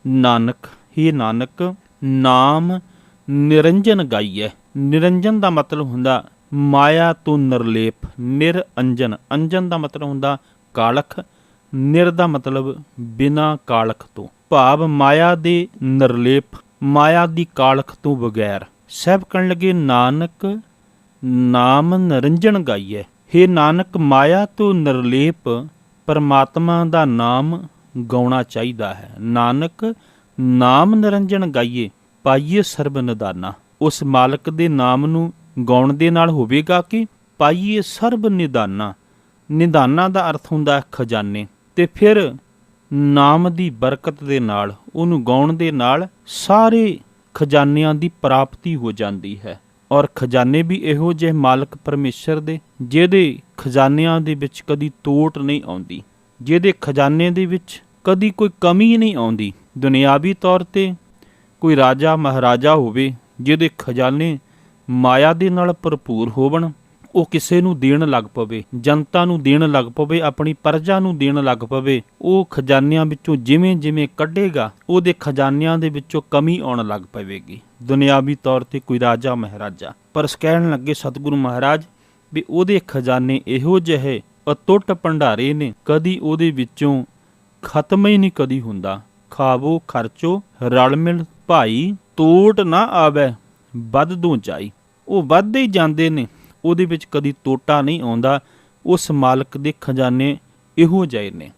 ਨਾਨਕ, ਹੀ ਨਾਨਕ, ਨਾਮ ਨਿਰੰਜਨ ਗਾਈਐ। ਨਿਰੰਜਨ ਦਾ ਮਤਲਬ ਹੁੰਦਾ ਮਾਇਆ ਤੋਂ ਨਿਰਲੇਪ, ਨਿਰਅੰਜਨ। ਅੰਜਨ ਦਾ ਮਤਲਬ ਹੁੰਦਾ ਕਾਲਖ, ਨਿਰ ਦਾ ਮਤਲਬ ਬਿਨਾਂ ਕਾਲਖ ਤੋਂ, ਭਾਵ ਮਾਇਆ ਦੇ ਨਿਰਲੇਪ, ਮਾਇਆ ਦੀ ਕਾਲਖ ਤੋਂ ਬਗੈਰ। ਸਾਹਿਬ ਕਹਿਣ ਲੱਗੇ ਨਾਨਕ ਨਾਮ ਨਿਰੰਜਨ ਗਾਈਐ। ਹੇ ਨਾਨਕ, ਮਾਇਆ ਤੋਂ ਨਿਰਲੇਪ ਪਰਮਾਤਮਾ ਦਾ ਨਾਮ ਗਾਉਣਾ ਚਾਹੀਦਾ ਹੈ। ਨਾਨਕ ਨਾਮ ਨਿਰੰਜਨ ਗਾਈਏ, ਪਾਈਏ ਸਰਬ ਨਿਧਾਨਾ। ਉਸ ਮਾਲਕ ਦੇ ਨਾਮ ਨੂੰ ਗਾਉਣ ਦੇ ਨਾਲ ਹੋਵੇਗਾ ਕਿ ਪਾਈਏ ਸਰਬ ਨਿਧਾਨਾ। ਨਿਧਾਨਾ ਦਾ ਅਰਥ ਹੁੰਦਾ ਖਜ਼ਾਨੇ। ਤੇ ਫਿਰ ਨਾਮ ਦੀ ਬਰਕਤ ਦੇ ਨਾਲ, ਉਹਨੂੰ ਗਾਉਣ ਦੇ ਨਾਲ ਸਾਰੇ ਖਜ਼ਾਨਿਆਂ ਦੀ ਪ੍ਰਾਪਤੀ ਹੋ ਜਾਂਦੀ ਹੈ। ਔਰ ਖਜ਼ਾਨੇ ਵੀ ਇਹੋ ਜਿਹੇ ਮਾਲਕ ਪਰਮੇਸ਼ਰ ਦੇ, ਜਿਹਦੇ ਖਜ਼ਾਨਿਆਂ ਦੇ ਵਿੱਚ ਕਦੀ ਤੋਟ ਨਹੀਂ ਆਉਂਦੀ, ਜਿਹਦੇ ਖਜ਼ਾਨੇ ਦੇ ਵਿੱਚ ਕਦੀ ਕੋਈ ਕਮੀ ਨਹੀਂ ਆਉਂਦੀ। ਦੁਨਿਆਵੀ ਤੌਰ 'ਤੇ ਕੋਈ ਰਾਜਾ ਮਹਾਰਾਜਾ ਹੋਵੇ, ਜਿਹਦੇ ਖਜ਼ਾਨੇ ਮਾਇਆ ਦੇ ਨਾਲ ਭਰਪੂਰ ਹੋਵਣ, ਉਹ ਕਿਸੇ ਨੂੰ ਦੇਣ ਲੱਗ ਪਵੇ, ਜਨਤਾ ਨੂੰ ਦੇਣ ਲੱਗ ਪਵੇ, ਆਪਣੀ ਪ੍ਰਜਾ ਨੂੰ ਦੇਣ ਲੱਗ ਪਵੇ, ਉਹ ਖਜ਼ਾਨਿਆਂ ਵਿੱਚੋਂ ਜਿਵੇਂ ਜਿਵੇਂ ਕੱਢੇਗਾ, ਉਹਦੇ ਖਜ਼ਾਨਿਆਂ ਦੇ ਵਿੱਚੋਂ ਕਮੀ ਆਉਣ ਲੱਗ ਪਵੇਗੀ। ਦੁਨਿਆਵੀ ਤੌਰ 'ਤੇ ਕੋਈ ਰਾਜਾ ਮਹਾਰਾਜਾ, ਪਰ ਕਹਿਣ ਲੱਗੇ ਸਤਿਗੁਰੂ ਮਹਾਰਾਜ ਵੀ ਉਹਦੇ ਖਜ਼ਾਨੇ ਇਹੋ ਜਿਹੇ ਅਟੁੱਟ ਭੰਡਾਰੇ ਨੇ, ਕਦੀ ਉਹਦੇ ਵਿੱਚੋਂ ਖਤਮ ਹੀ ਨਹੀਂ ਕਦੀ ਹੁੰਦਾ। ਖਾਵੋ ਖਰਚੋ ਰਲ ਮਿਲ ਭਾਈ, ਤੋਟ ਨਾ ਆਵੈ ਵੱਧਦੋਂ ਜਾਈ। ਉਹ ਵੱਧਦੇ ਹੀ ਜਾਂਦੇ ਨੇ, ਉਹਦੇ ਵਿੱਚ ਕਦੀ ਤੋਟਾ ਨਹੀਂ ਆਉਂਦਾ। ਉਸ ਮਾਲਕ ਦੇ ਖਜ਼ਾਨੇ ਇਹੋ ਜਿਹੇ ਨੇ।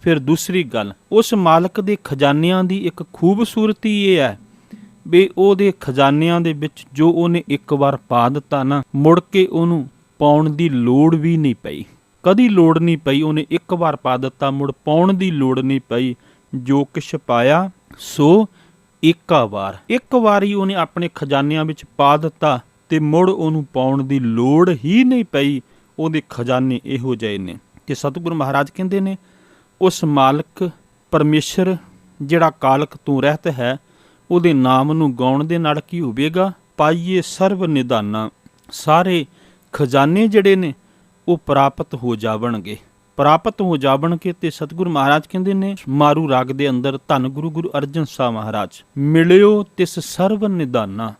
ਫਿਰ ਦੂਸਰੀ ਗੱਲ, ਉਸ ਮਾਲਕ ਦੇ ਖਜ਼ਾਨਿਆਂ ਦੀ ਇੱਕ ਖੂਬਸੂਰਤੀ ਇਹ ਹੈ ਵੀ ਉਹਦੇ ਖਜ਼ਾਨਿਆਂ ਦੇ ਵਿੱਚ ਜੋ ਉਹਨੇ ਇੱਕ ਵਾਰ ਪਾ ਦਿੱਤਾ ਨਾ, ਮੁੜ ਕੇ ਉਹਨੂੰ ਪਾਉਣ ਦੀ ਲੋੜ ਵੀ ਨਹੀਂ ਪਈ। ਕਦੀ ਲੋੜ ਨਹੀਂ ਪਈ, ਉਹਨੇ ਇੱਕ ਵਾਰ ਪਾ ਦਿੱਤਾ, ਮੁੜ ਪਾਉਣ ਦੀ ਲੋੜ ਨਹੀਂ ਪਈ। ਜੋ ਕਿਛ ਪਾਇਆ ਸੋ ਏਕਾ ਵਾਰ, ਇੱਕ ਵਾਰੀ ਉਹਨੇ ਆਪਣੇ ਖਜ਼ਾਨਿਆਂ ਵਿੱਚ ਪਾ ਦਿੱਤਾ ਤੇ ਮੁੜ ਉਹਨੂੰ ਪਾਉਣ ਦੀ ਲੋੜ ਹੀ ਨਹੀਂ ਪਈ। ਉਹਦੇ ਖਜ਼ਾਨੇ ਇਹੋ ਜਿਹੇ ਨੇ। ਤੇ ਸਤਿਗੁਰੂ ਮਹਾਰਾਜ ਕਹਿੰਦੇ ਨੇ ਉਸ ਮਾਲਕ ਪਰਮੇਸ਼ਰ ਜਿਹੜਾ ਕਾਲਕ ਤੋਂ ਰਹਿਤ ਹੈ, ਉਹਦੇ ਨਾਮ ਨੂੰ ਗਾਉਣ ਦੇ ਨਾਲ ਕੀ ਹੋਵੇਗਾ? ਪਾਈਏ ਸਰਬ ਨਿਧਾਨਾ। ਸਾਰੇ ਖਜ਼ਾਨੇ ਜਿਹੜੇ ਨੇ ਉਹ ਪ੍ਰਾਪਤ ਹੋ ਜਾਵਣਗੇ, ਪ੍ਰਾਪਤ ਹੋ ਜਾਵਣਗੇ। ਤੇ ਸਤਿਗੁਰੂ ਮਹਾਰਾਜ ਕਹਿੰਦੇ ਨੇ ਮਾਰੂ ਰਾਗ ਦੇ ਅੰਦਰ, ਧੰਨ ਗੁਰੂ ਅਰਜਨ ਸਾਹਿਬ ਮਹਾਰਾਜ, ਮਿਲਿਓ ਤਿਸ ਸਰਬ ਨਿਧਾਨਾ।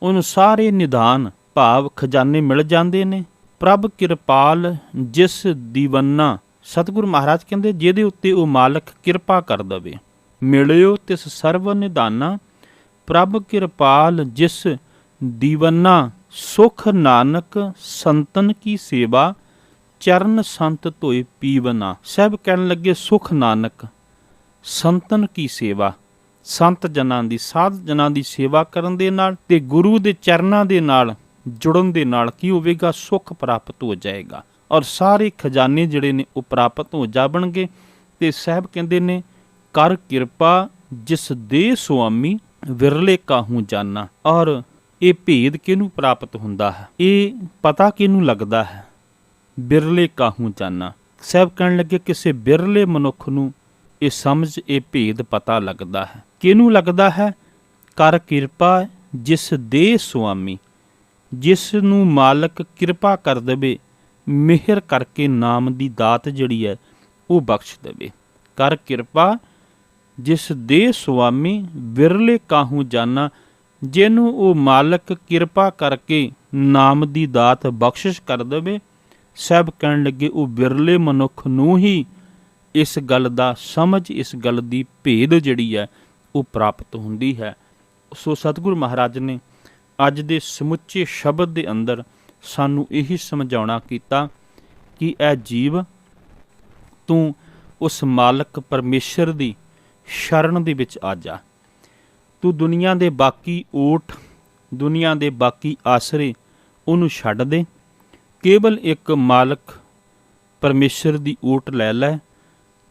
ਉਹਨੂੰ ਸਾਰੇ ਨਿਧਾਨ ਭਾਵ ਖਜ਼ਾਨੇ ਮਿਲ ਜਾਂਦੇ ਨੇ। ਪ੍ਰਭ ਕਿਰਪਾਲ ਜਿਸ ਦੀਵੰਨਾ, ਸਤਿਗੁਰੂ ਮਹਾਰਾਜ ਕਹਿੰਦੇ ਜਿਹਦੇ ਉੱਤੇ ਉਹ ਮਾਲਕ ਕਿਰਪਾ ਕਰ ਦਵੇ। ਮਿਲਿਓ ਤਿਸ ਸਰਬ ਨਿਧਾਨਾ, ਪ੍ਰਭ ਕਿਰਪਾਲ ਜਿਸ ਦੀਵੰਨਾ, ਸੁਖ ਨਾਨਕ ਸੰਤਨ ਕੀ ਸੇਵਾ, ਚਰਨ ਸੰਤ ਧੋਏ ਪੀਵਨਾ। ਸਾਹਿਬ ਕਹਿਣ ਲੱਗੇ ਸੁਖ ਨਾਨਕ ਸੰਤਨ ਕੀ ਸੇਵਾ, ਸੰਤ ਜਨਾਂ ਦੀ, ਸਾਧ ਜਨਾਂ ਦੀ ਸੇਵਾ ਕਰਨ ਦੇ ਨਾਲ ਤੇ ਗੁਰੂ ਦੇ ਚਰਨਾਂ ਦੇ ਨਾਲ ਜੁੜਨ ਦੇ ਨਾਲ ਕੀ ਹੋਵੇਗਾ? ਸੁੱਖ ਪ੍ਰਾਪਤ ਹੋ ਜਾਏਗਾ ਔਰ ਸਾਰੇ ਖਜ਼ਾਨੇ ਜਿਹੜੇ ਨੇ ਉਹ ਪ੍ਰਾਪਤ ਹੋ ਜਾਵਣਗੇ। ਤੇ ਸਾਹਿਬ ਕਹਿੰਦੇ ਨੇ ਕਰ ਕਿਰਪਾ ਜਿਸ ਦੇ ਸੁਆਮੀ, ਵਿਰਲੇ ਕਾਹੂ ਜਾਨਾ। ਔਰ ਇਹ ਭੇਦ ਕਿਹਨੂੰ ਪ੍ਰਾਪਤ ਹੁੰਦਾ ਹੈ? ਇਹ ਪਤਾ ਕਿਹਨੂੰ ਲੱਗਦਾ ਹੈ? ਬਿਰਲੇ ਕਾਹੂ ਜਾਨਾ। ਸਾਹਿਬ ਕਹਿਣ ਲੱਗੇ ਕਿਸੇ ਬਿਰਲੇ ਮਨੁੱਖ ਨੂੰ ਇਹ ਸਮਝ, ਇਹ ਭੇਦ ਪਤਾ ਲੱਗਦਾ ਹੈ। ਕਿਹਨੂੰ ਲੱਗਦਾ ਹੈ? ਕਰ ਕਿਰਪਾ ਜਿਸ ਦੇ ਸੁਆਮੀ, ਜਿਸ ਨੂੰ ਮਾਲਕ ਕਿਰਪਾ ਕਰ ਦੇਵੇ, ਮਿਹਰ ਕਰਕੇ ਨਾਮ ਦੀ ਦਾਤ ਜਿਹੜੀ ਹੈ ਉਹ ਬਖਸ਼ ਦੇਵੇ। ਕਰ ਕਿਰਪਾ ਜਿਸ ਦੇ ਸੁਆਮੀ, ਵਿਰਲੇ ਕਾਹੂ ਜਾਨਾ। ਜਿਹਨੂੰ ਉਹ ਮਾਲਕ ਕਿਰਪਾ ਕਰਕੇ ਨਾਮ ਦੀ ਦਾਤ ਬਖਸ਼ਿਸ਼ ਕਰ ਦੇਵੇ, ਸਾਹਿਬ ਕਹਿਣ ਲੱਗੇ ਉਹ ਬਿਰਲੇ ਮਨੁੱਖ ਨੂੰ ਹੀ ਇਸ ਗੱਲ ਦਾ ਸਮਝ, ਇਸ ਗੱਲ ਦੀ ਭੇਦ ਜਿਹੜੀ ਹੈ ਉਹ ਪ੍ਰਾਪਤ ਹੁੰਦੀ ਹੈ। ਸੋ ਸਤਿਗੁਰੂ ਮਹਾਰਾਜ ਨੇ ਅੱਜ ਦੇ ਸਮੁੱਚੇ ਸ਼ਬਦ ਦੇ ਅੰਦਰ ਸਾਨੂੰ ਇਹੀ ਸਮਝਾਉਣਾ ਕੀਤਾ ਕਿ ਇਹ ਜੀਵ, ਤੂੰ ਉਸ ਮਾਲਕ ਪਰਮੇਸ਼ਰ ਦੀ ਸ਼ਰਨ ਦੇ ਵਿੱਚ ਆ ਜਾ। ਤੂੰ ਦੁਨੀਆ ਦੇ ਬਾਕੀ ਓਟ, ਦੁਨੀਆ ਦੇ ਬਾਕੀ ਆਸਰੇ ਉਹਨੂੰ ਛੱਡ ਦੇ। ਕੇਵਲ ਇੱਕ ਮਾਲਕ ਪਰਮੇਸ਼ਰ ਦੀ ਓਟ ਲੈ ਲੈ,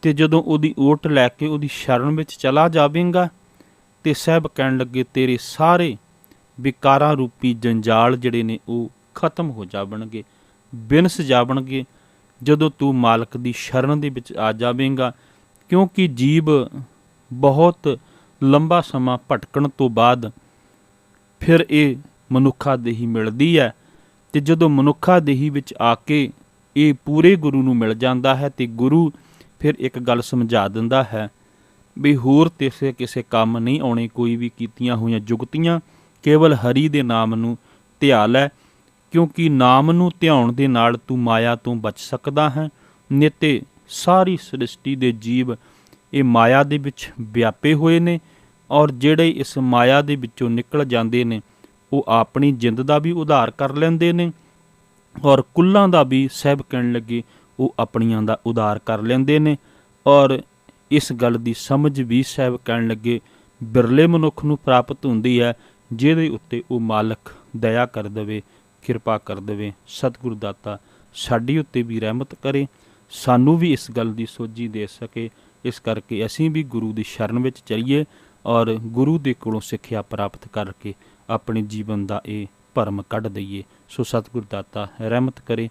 ਤੇ ਜਦੋਂ ਉਹਦੀ ਓਟ ਲੈ ਕੇ ਉਹਦੀ ਸ਼ਰਨ ਵਿੱਚ ਚਲਾ ਜਾਵੇਂਗਾ ਤੇ ਸਾਹਿਬ ਕਹਿਣ ਲੱਗੇ ਤੇਰੇ ਸਾਰੇ ਵਿਕਾਰਾਂ ਰੂਪੀ ਜੰਜਾਲ ਜਿਹੜੇ ਨੇ ਉਹ ਖਤਮ ਹੋ ਜਾਵਣਗੇ, ਬਿਨਸ ਜਾਵਣਗੇ ਜਦੋਂ ਤੂੰ ਮਾਲਕ ਦੀ ਸ਼ਰਨ ਦੇ ਵਿੱਚ ਆ ਜਾਵੇਂਗਾ। ਕਿਉਂਕਿ ਜੀਵ ਬਹੁਤ ਲੰਬਾ ਸਮਾਂ ਭਟਕਣ ਤੋਂ ਬਾਅਦ ਫਿਰ ਇਹ ਮਨੁੱਖਾ ਦੇਹੀ ਮਿਲਦੀ ਹੈ। ਅਤੇ ਜਦੋਂ ਮਨੁੱਖਾ ਦੇਹੀ ਵਿੱਚ ਆ ਕੇ ਇਹ ਪੂਰੇ ਗੁਰੂ ਨੂੰ ਮਿਲ ਜਾਂਦਾ ਹੈ ਅਤੇ ਗੁਰੂ ਫਿਰ ਇੱਕ ਗੱਲ ਸਮਝਾ ਦਿੰਦਾ ਹੈ ਵੀ ਹੋਰ ਕਿਸੇ ਕੰਮ ਨਹੀਂ ਆਉਣੇ, ਕੋਈ ਵੀ ਕੀਤੀਆਂ ਹੋਈਆਂ ਜੁਗਤੀਆਂ, ਕੇਵਲ ਹਰੀ ਦੇ ਨਾਮ ਨੂੰ ਧਿਆ ਲੈ, ਕਿਉਂਕਿ ਨਾਮ ਨੂੰ ਧਿਆਉਣ ਦੇ ਨਾਲ ਤੂੰ ਮਾਇਆ ਤੋਂ ਬਚ ਸਕਦਾ ਹੈ। ਨਿੱਤੇ ਸਾਰੀ ਸ੍ਰਿਸ਼ਟੀ ਦੇ ਜੀਵ ਇਹ ਮਾਇਆ ਦੇ ਵਿੱਚ ਵਿਆਪੇ ਹੋਏ ਨੇ, ਔਰ ਜਿਹੜੇ ਇਸ ਮਾਇਆ ਦੇ ਵਿੱਚੋਂ ਨਿਕਲ ਜਾਂਦੇ ਨੇ ਉਹ ਆਪਣੀ ਜਿੰਦ ਦਾ ਵੀ ਉਧਾਰ ਕਰ ਲੈਂਦੇ ਨੇ, ਔਰ ਕੁੱਲਾਂ ਦਾ ਵੀ ਸਾਹਿਬ ਕਹਿਣ ਲੱਗੇ ਉਹ ਆਪਣੀਆਂ ਦਾ ਉਧਾਰ ਕਰ ਲੈਂਦੇ ਨੇ। ਔਰ ਇਸ ਗੱਲ ਦੀ ਸਮਝ ਵੀ ਸਾਹਿਬ ਕਹਿਣ ਲੱਗੇ ਬਿਰਲੇ ਮਨੁੱਖ ਨੂੰ ਪ੍ਰਾਪਤ ਹੁੰਦੀ ਹੈ, ਜਿਹਦੇ ਉੱਤੇ ਉਹ ਮਾਲਕ ਦਇਆ ਕਰ ਦੇਵੇ, ਕਿਰਪਾ ਕਰ ਦੇਵੇ। ਸਤਿਗੁਰੂ ਦਾਤਾ ਸਾਡੀ ਉੱਤੇ ਵੀ ਰਹਿਮਤ ਕਰੇ, ਸਾਨੂੰ ਵੀ ਇਸ ਗੱਲ ਦੀ ਸੋਝੀ ਦੇ ਸਕੇ। ਇਸ ਕਰਕੇ ਅਸੀਂ ਵੀ ਗੁਰੂ ਦੀ ਸ਼ਰਨ ਵਿੱਚ ਚਲੀਏ ਔਰ ਗੁਰੂ ਦੇ ਕੋਲੋਂ ਸਿੱਖਿਆ ਪ੍ਰਾਪਤ ਕਰਕੇ ਆਪਣੇ ਜੀਵਨ ਦਾ ਇਹ ਭਰਮ ਕੱਢ ਦਈਏ। ਸੋ ਸਤਿਗੁਰੂ ਦਾਤਾ ਰਹਿਮਤ ਕਰੇ।